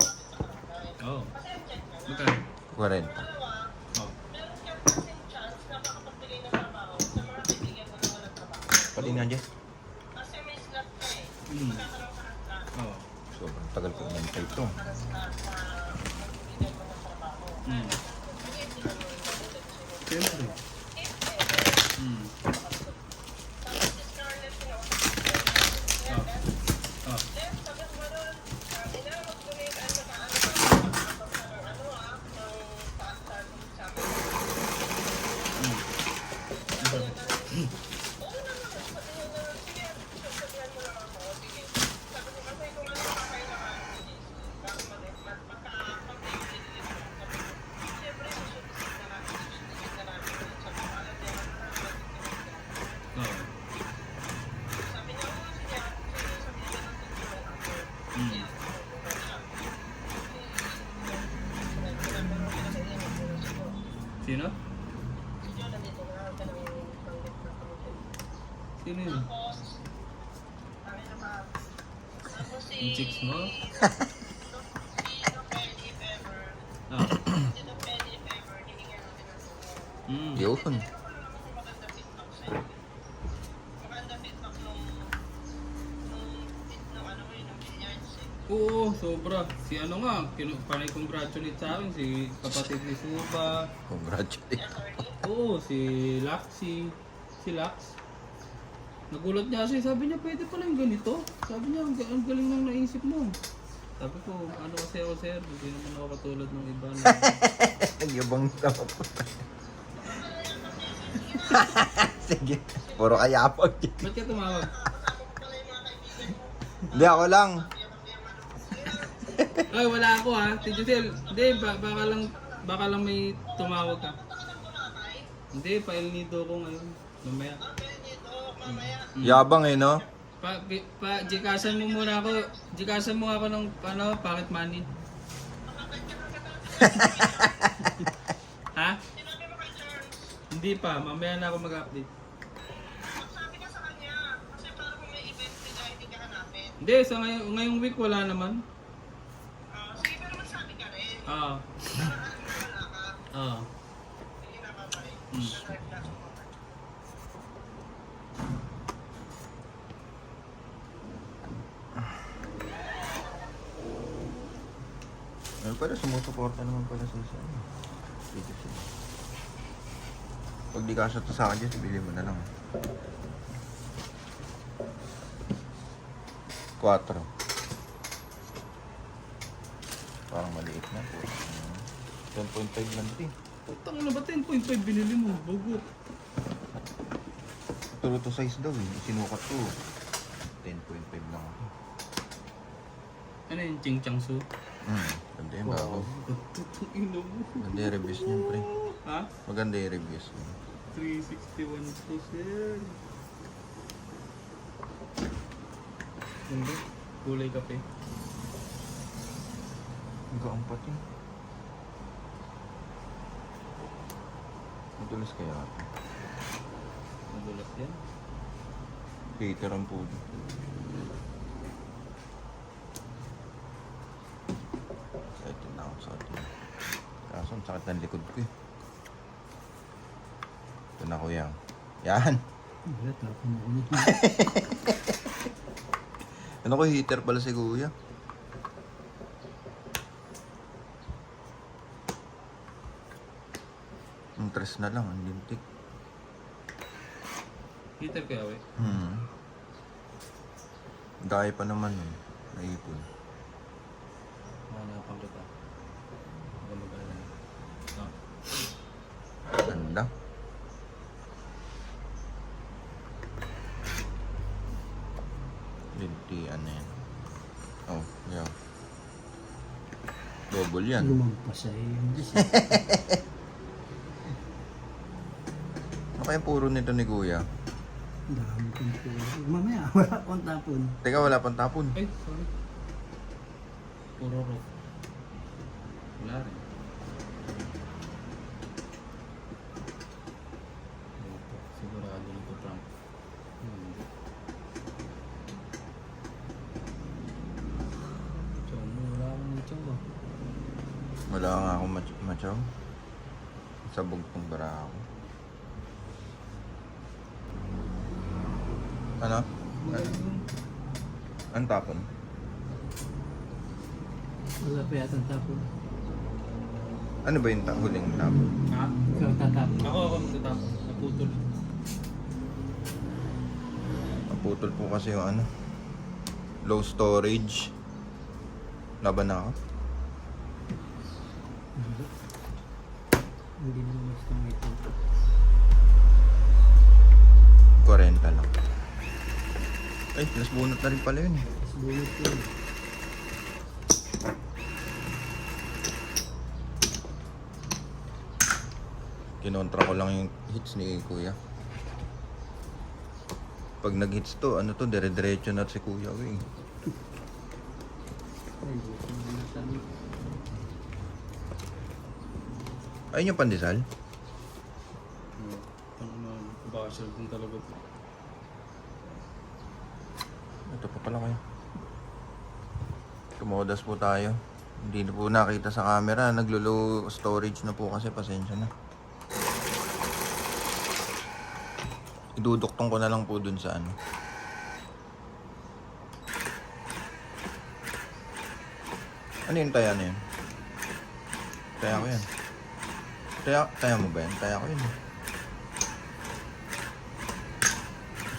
A: Oo.
D: kasi andyan ka na.
A: Magkano?
B: 40.
D: Dalawa,
A: Oo.
D: meron ka kasing chance na makapagbigay ng trabaho sa mga kaibigan mo na walang trabaho.
B: Pati nga, Jess.
D: Kasi may slot ka eh.
A: Hmm.
D: Magkakaroon ka ng slot.
A: Oo.
B: Sobrang tagal ko inantay ito.
D: Para sa slot na magbibigyan mo ng trabaho.
A: Hmm.
D: Kasi hindi naman yung mabulit sa'yo.
A: Siyempre.
D: If ever,
A: Hmm.
D: tapos si Scarlett,
A: Ah. Ah.
D: then sabi ko gano'n, ina, mag-donate ang nakaano ba, ng ano ng paasal sa amin.
A: Hmm.
D: Sabi niya gano'n, oo naman, sabi niya gano'n, sige, sabihan mo lang ako, sige. Sabi ko kasi kung ano kakailangan ko, bago magka-complete din sabi ko, siyempre, susunod na natin sa pangalan niya,
A: Oo.
D: sabi niya, oo, sige, sabi niya gano'n, tutulungan ako.
A: Hmm. Sino? Sino yun? Yung chicks mo? Ah. Hmm.
B: Yun.
A: Oo, sobra. Si ano nga, panay congratulate sa akin, si kapatid ni Suba.
B: Congratulations.
A: Oo, si Laxi. Si Lax. Nagulat niya kasi, sabi niya pwede pala yung ganito. Sabi niya, ang galing nang naisip mo. Sabi ko, ano kasi ako sir, hindi naman ako katulad ng iba na...
B: Ang yabang naman po. Sige. Puro kayapag.
A: Ba't ka tumawag?
B: Hindi, ako lang.
A: Ay, wala ako ha. Si Giselle, hindi, baka lang may tumawag ka. Hindi, pa-El Nido ko ngayon. Mamaya.
B: Yabang eh, no?
A: Gcasan mo muna ako. Gcasan mo ako ng ano, pocket money. Ha? Hindi pa, mamaya na ako mag-update.
D: Sabi ka sa kanya, kasi parang kung may event nila, hindi ka hanapin.
A: Hindi, sa ngayong week wala naman.
D: Sige, pero magsabi ka rin.
A: Ah,
D: Para alam mo wala ka,
A: ah.
D: hindi na babalik.
A: Hmm.
D: Nag-drive na ako.
B: Ano pala, sumusuporta naman pala sa isa. Dito siya. Pag di kasya to sa akin dyan, bili mo na lang. 4. Parang maliit na po. 10.5 lang din.
A: Putang na ba 10.5 binili mo? Bugot.
B: True to size daw eh. Sinukat ko. 10.5 lang ako.
A: Ano yung Ching Chang Su?
B: Ganda yung bago.
A: Tutong ina mo.
B: Maganda yung reviews niyan, pre.
A: Ha?
B: Maganda yung reviews niyan.
A: 361 to sir. Hindi. Kulay kape.
B: Gaang pati. Madulas kaya ito.
A: Madulas yan.
B: Hater ang puno. Ito na ako sa atin. Kaso ang sakit ng likod ko eh. Ito na kuya. Yan!
C: Wala, tapon mo ulit.
B: Ano ko, heater pala si kuya. Ang tres na lang, ang lintik.
A: Heater kaya we.
B: Dahil pa naman yun. Naipon.
A: Mahanapan kita. Huwag mag-alala. Ah.
B: Ganda. Lintian na yan. Oh, yeah. Double yan.
C: Lumampas ay yung Diyos.
B: Ano kaya puro nito ni kuya?
C: Dami kong pulo. Mamaya, wala akong tapon.
B: Teka, wala pang tapon.
A: Ay, sorry. Puro rock. Wala rin. Ito, sigurado nito prank. Hindi. Chong, wala akong chong ba?
B: Wala nga akong machaw. Sabog tong bara ako. Ano? Ang tapon?
C: Wala pa yata ang tapon.
B: Ano ba yung huling tapon?
A: Ha?
C: Ikaw tatapon.
A: Ako magtatapon. Naputol.
B: Naputol po kasi yung ano. Low storage. Laban na ako.
C: Hindi mo gusto mo ito.
B: 40 lang. Ay, plus bunot na rin pala yun eh.
C: Tapos bunot ko yun.
B: Kinontra ko lang yung hits ni kuya. Pag nag-hits to, ano to, dire-diretso na si kuya ko eh.
C: Ay, gusto mo na sabi.
B: Ayun yung pandesal.
A: Ang basher din talaga po.
B: Ito pa pala kayo. Tumodas po tayo. Hindi na po nakita sa camera. Naglo-low storage na po kasi. Pasensya na. Iduduktong ko na lang po dun sa ano. Ano yung taya na yun? Taya ko yan. Taya mo ba yan? Taya ko yun.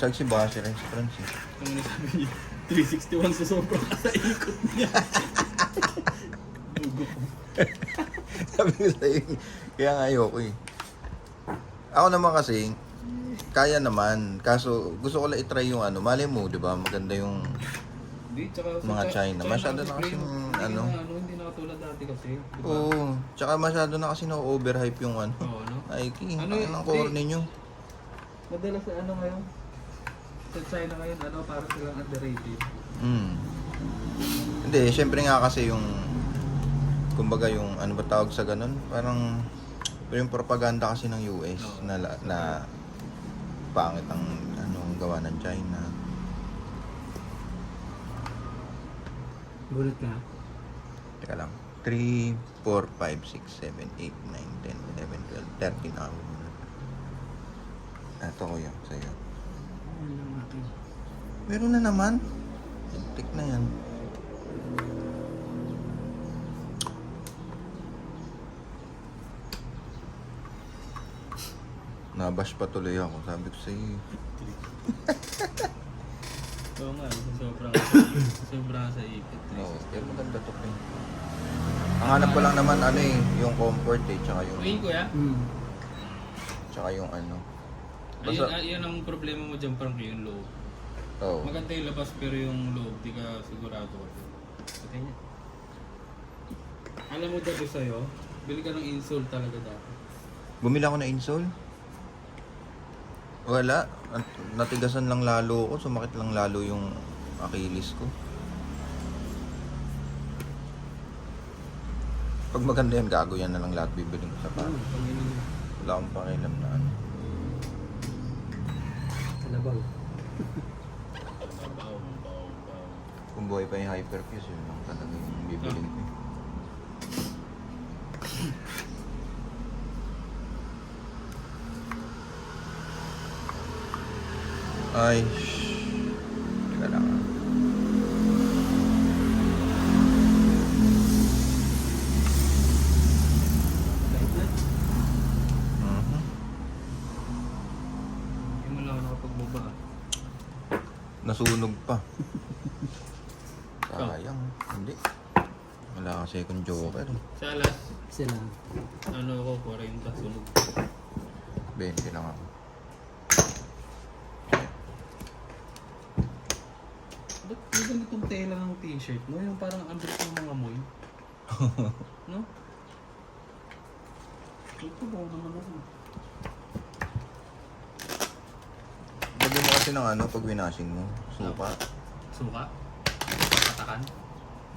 B: Sag si Basir si Francis.
A: Kung nasabi niya, 361 sa sobrang sa ikot niya. Dugo ko.
B: Sabi ko sa'yo, kaya nga ayoko eh. Ako naman kasi, kaya naman. Kaso, gusto ko lang itry yung ano. Mali mo, di ba? Maganda yung
A: Di, tsaka sa
B: Mga China. Masyado na
A: display,
B: kasing,
A: hindi
B: ano.
A: Hindi na katulad dati kasi. Diba?
B: Oo. Tsaka masyado na kasi na-overhype yung ano.
A: Oo, no?
B: Nike,
A: Ano yun?
B: ang core ninyo.
A: Madalas sa ano ngayon? Sa China ngayon, ano, para silang underrated.
B: Hindi, syempre nga kasi yung kumbaga yung ano ba tawag sa ganun, parang yung propaganda kasi ng US
A: Oo.
B: na pangit ang ano gawa ng China.
C: Bunot ka.
B: Teka lang. 3, 4, 5, 6, 7, 8, 9, 10, 11, 12, 13 ako. Ito ko yan sa'yo.
C: Ano lang akin.
B: Meron na naman. Tik na yan. Nabash pa tuloy ako. Sabi ko sa'yo.
A: Oo nga, sobrang sa ipit.
B: Oo, pero maganda to eh. Ang hanap ko lang naman ano eh, yung comfort eh, tsaka yung,
A: Uy, kuya.
B: tsaka yung ano.
A: Ayun, ayun ang problema mo dyan, parang yung loob.
B: Oo.
A: Maganda yung labas pero yung loob, di ka sigurado ko. Patay niya. Alam mo dati sa'yo, bili ka ng insole talaga dati.
B: Bumili ako ng insole. Wala. Natigasan lang lalo ako. Sumakit lang lalo yung Achilles ko. Pag maganda yan, gago yan na lang lahat bibiling ko sa
A: Ano, panginin mo.
B: Wala akong pakialam na ano.
C: Kalabaw.
A: Baw.
B: Kung buhay pa yung Hyperfuse, yun lang talaga yung bibiling ko. Ay, teka lang.
A: Kahit na.
B: Mhm.
A: Hindi mo lang ako nakapagbaba.
B: Nasunog pa. Sayang, hindi. Wala akong second joker.
A: Sa alas,
C: Sila.
A: ano ako, 40 sunog.
B: 20 lang ako.
A: Ba't yung ganitong tela ng t-shirt mo? Yung parang ang bilis ng mga moy. No? Ito ba naman ako?
B: Lagyan mo kasi ng ano pag winashing mo. Suka.
A: Suka? Patakan?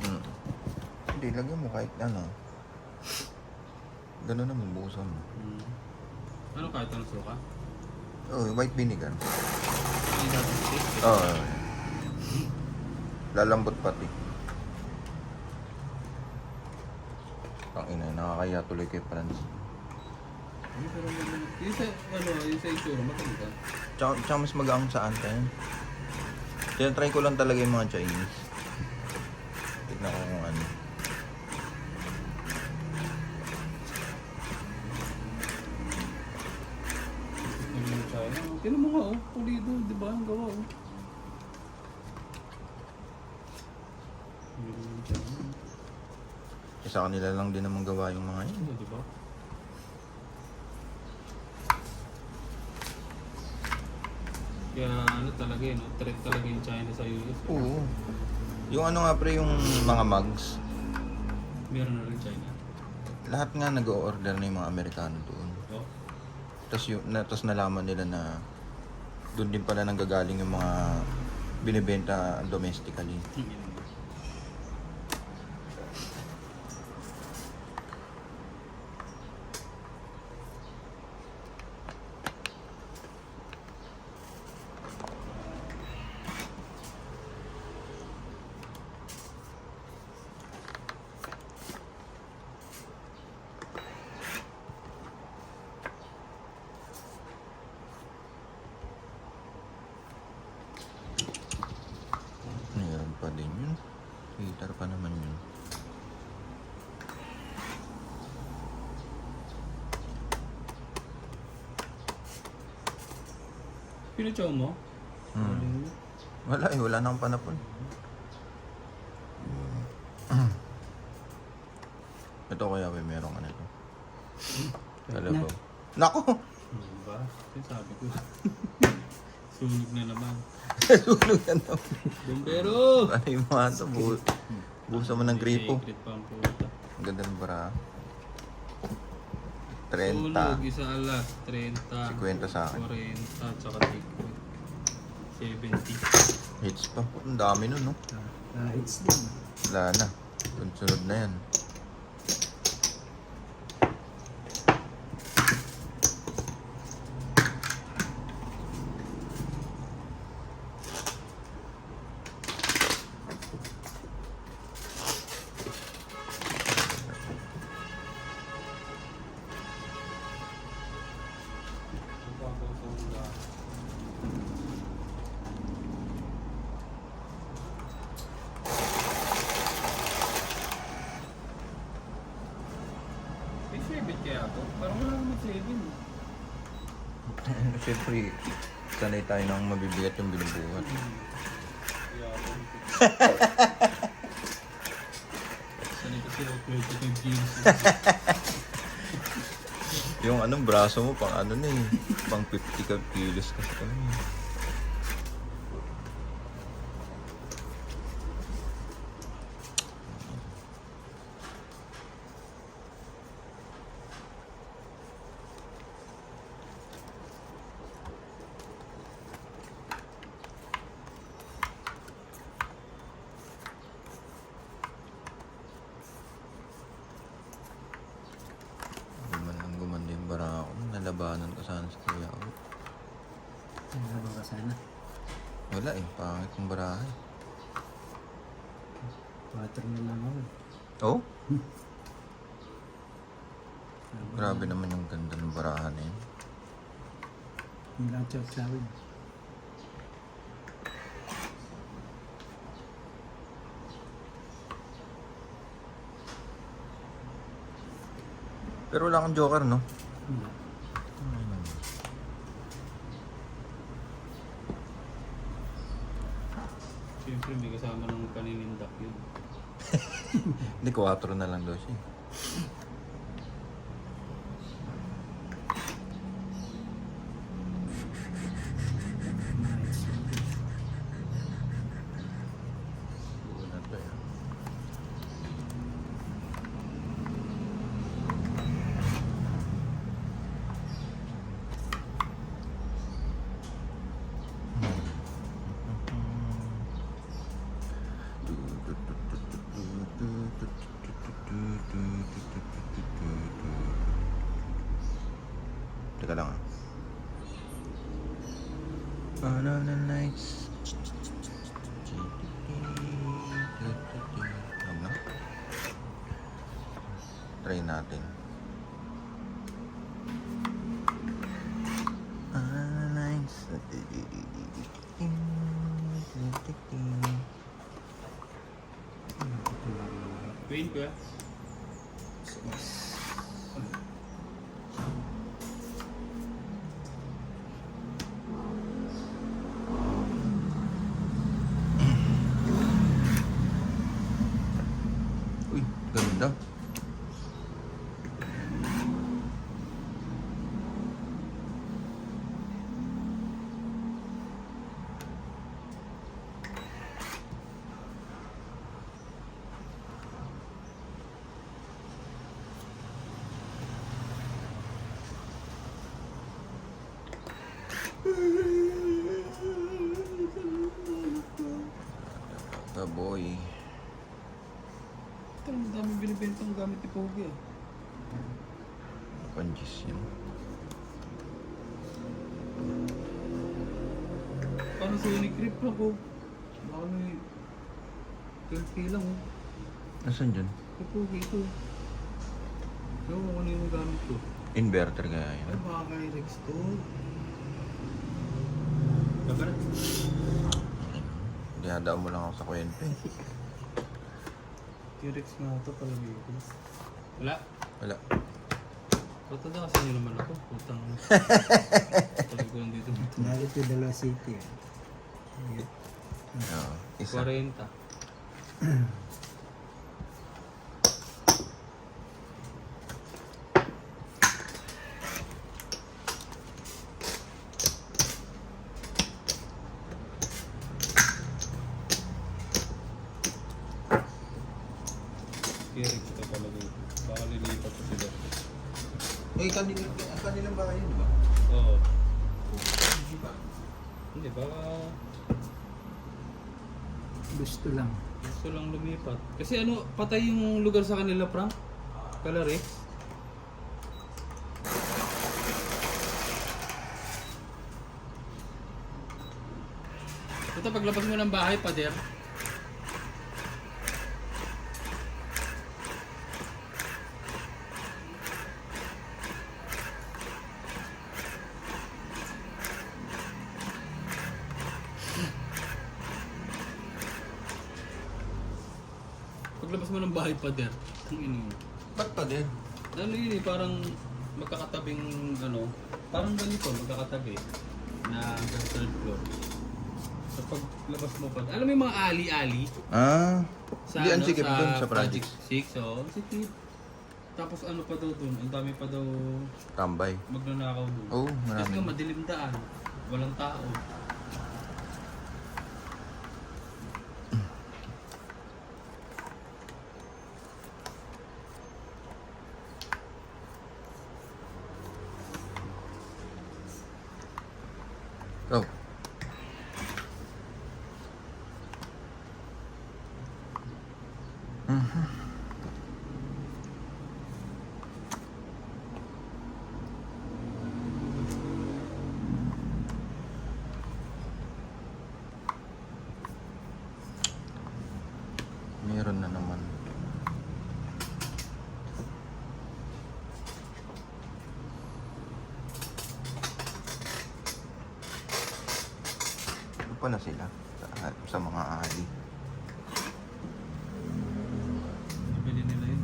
B: Mm. Hindi, lagyan mo kahit ano. Ganun naman, bukasan mo.
A: Ano kahit ang suka?
B: Oh, white vinegar.
A: Ano dapat stick?
B: Oo. Lalambot pati. Ang ina, nakakaya tuloy kay Franz.
A: Ano pero yung sa, ano, yung sa itsura, matagal ka?
B: Tsaka mas magaang sa anta yan. Tinatry ko lang talaga yung mga Chinese. Tignan ko kung ano.
A: Yung China. Tinan mo nga oh, pulido, di ba? Ang gawa oh. Yung China.
B: Sa kanila lang din naman gawa yung mga yun.
A: Ano, di ba? Kaya ano talaga yun, no? Threat talaga yung China sa US.
B: Oo. Yung ano nga pre, yung mga mugs.
A: Meron na rin China.
B: Lahat nga nag-o-order na yung mga Amerikano doon.
A: Oh.
B: Tapos nalaman nila na doon din pala nanggagaling yung mga binibenta domestically. Meron pa din yun. Heater pa naman yun.
A: Pinuchaw mo?
B: Wala eh, wala na akong panapon. Ito kaya may meron ka nito. Kalabaw. Nako!
A: Diba? Sabi ko. Sunog na naman.
B: Sunog na naman.
A: Bombero!
B: Ano yung mga ito? Buhusan mo ng gripo.
A: Secret pa ang puta.
B: Ang ganda ng bra. 30.
A: Sunog, isa alas, 30.
B: 50 sa akin.
A: 40, tsaka tigwe. 70.
B: Hits pa. Ang dami nun, no?
C: Hits din.
B: Wala na. Sunod na yan.
A: May 7 kaya ako? Parang wala naman 7.
B: Siyempre, sanay tayo ng mabibigat yung binubuhat.
A: Kaya ako. Sanay kasi ako 25 kilos.
B: Yung anong braso mo, pang ano na eh. Pang 50 ka kilos kasi kami. Lalabanan ko sana si Kuya. Oh.
C: Ano ka sana?
B: Wala eh, pangit ng barahe.
C: 4 na lang ako.
B: Oh? Grabe naman yung ganda ng barahan na yun.
C: Yung lang tsawin.
B: Pero wala kang joker, no?
C: Hindi.
A: Siyempre, may kasama ng paninindak yun.
B: Hindi, 4 na lang daw siya.
C: Nice.
B: Una to eh. Teka lang ah. Banana nights. Ano? Try natin. Banana nights.
A: Pain ko
B: Uy, ganda. Boy.
A: Ito, ang dami binibentang gamit ni Pogi ah.
B: Panjis yan.
A: Parang Sonic Grip lang ko. Baka may 12K lang oh.
B: Nasaan dyan?
A: Kay Pogi ito. Ewan ko ano yung gamit ko.
B: Inverter kaya
A: Ay,
B: yan.
A: baka kay Rex to. Dapat na.
B: Dinadaan mo lang ako sa kwento eh.
A: T-Rex nga ito pala dito. Wala.
B: Wala.
A: Pata na kasi nyo naman ako. Putang. Talag ko lang dito.
C: Nalit yung Dalawa City. Ayun.
B: Oo, isa.
A: 40. T-Rex ito pala dito. Baka lilipat ko sila.
B: Eh, kanilang bahay yun, di ba?
A: Oo.
B: Hindi ba?
A: Hindi, baka
C: Gusto lang.
A: gusto lang lumipat. Kasi ano, patay yung lugar sa kanila, Frank? Kala Rex? Ito, paglabas mo ng bahay, pader. Paglabas mo ng bahay, pader. Ang ino yun.
B: Ba't pa din?
A: Ano yun eh, parang magkakatabing ano, parang ganito, magkakatabi na hanggang third floor. So paglabas mo pa, alam mo yung mga ali-ali?
B: Ah,
A: Sa,
B: hindi ang sikip dun sa project.
A: 6, oh, ang sikip. Tapos ano pa daw dun, ang dami pa daw
B: Tambay.
A: magnanakaw dun.
B: Oo,
A: Kasi
B: marami.
A: nga madilim daan, walang tao.
B: Oh. pala sila sa mga ali.
A: Nabili nila yun.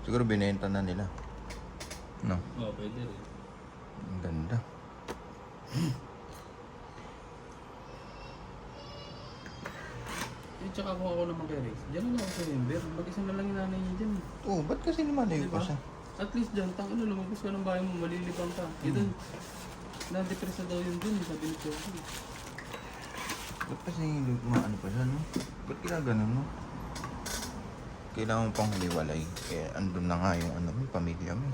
B: Siguro binenta na nila. No,
A: Oo, pwede rin.
B: ang ganda.
A: Eh, tsaka kung ako naman kay Rex, dyan lang ako sa member. Mag-isa na lang yung nanay niya dyan.
B: Oh, ba't kasi lumalayo
A: Diba?
B: pa siya?
A: At least dyan, tangin na lumabas ka ng bahay mo, malilibang ka. Ito, na-depress na daw yun dun, sabi ni Choki.
B: Ba't kasi ano pa siya, no? Ba't ginaganon, no? Kailangan mo pang humiwalay. Eh, andun na nga yung ano, yung pamilya mo.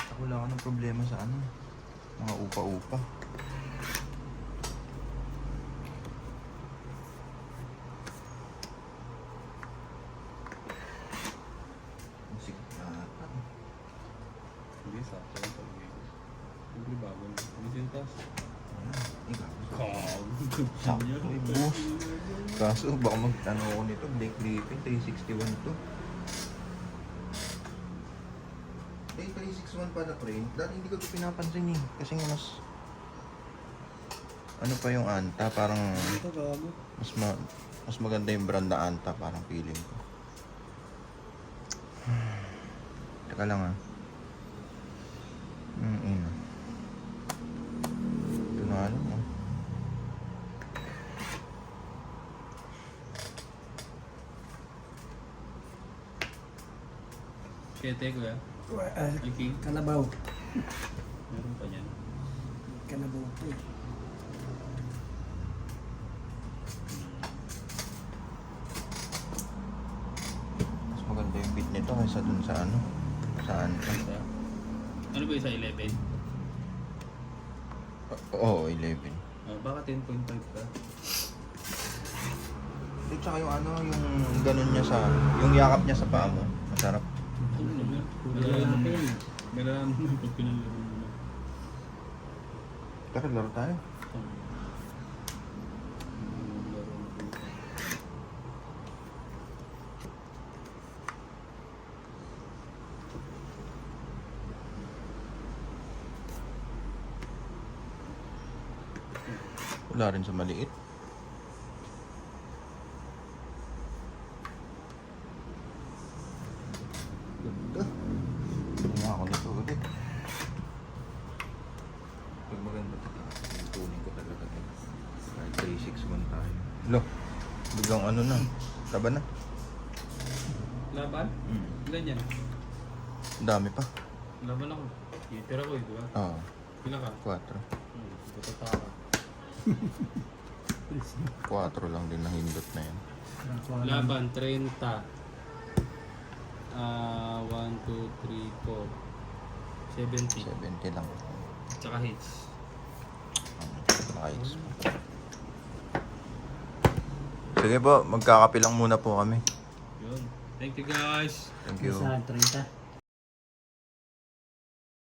B: Ako wala ka ng problema sa ano, mga upa-upa. Musik na ata.
A: Hindi, sakto lang pag hindi bago na. Hindi sintas.
B: Ikaw.
A: Sakto.
B: Ay, boss. Kaso baka mag-ano ko nito, Blake Griffin, 361 to. Eh, 361 pa na print. Dati hindi ko ito pinapansin eh. Kasi nga mas... Ano pa yung Anta, parang...
A: Ito gago.
B: Mas maganda yung brand na Anta, parang feeling ko. Teka lang ah. Ito na alam mo.
A: Kete ko ya. Liki.
C: Kalabaw.
A: Meron pa niyan.
C: Kalabaw po eh.
B: Mas maganda yung beat nito kaysa dun sa ano. Sa Anta.
A: Isa. Ano ba isa 11?
B: Oo, 11.
A: Baka 10.5 ka.
B: At saka yung ano, yung ganun niya sa... Yung yakap niya sa paa mo. Masarap.
A: Ano naman? Meron naman pag pinalaro mo na.
B: Tara, laro tayo. Wala rin sa maliit. Ganda. Hindi nga ako nito ulit. Pag maganda ito, tuning ko talaga ito. Kahit 361 tayo. Lo, biglang ano na. Taba na.
A: Laban? Ilan yan?
B: Ang dami pa.
A: Laban ako. Tira ko eh, di ba?
B: Oo,
A: Pila ka?
B: 4.
A: Butata ka.
B: 4 lang din nahindot na yan.
A: Laban, 30. 1, 2, 3, 4. 70.
B: 70 lang.
A: Tsaka hits.
B: Nice. Sige po, magkakape lang muna po kami.
A: Yun. Thank you guys.
B: Thank you.
C: Sa 30.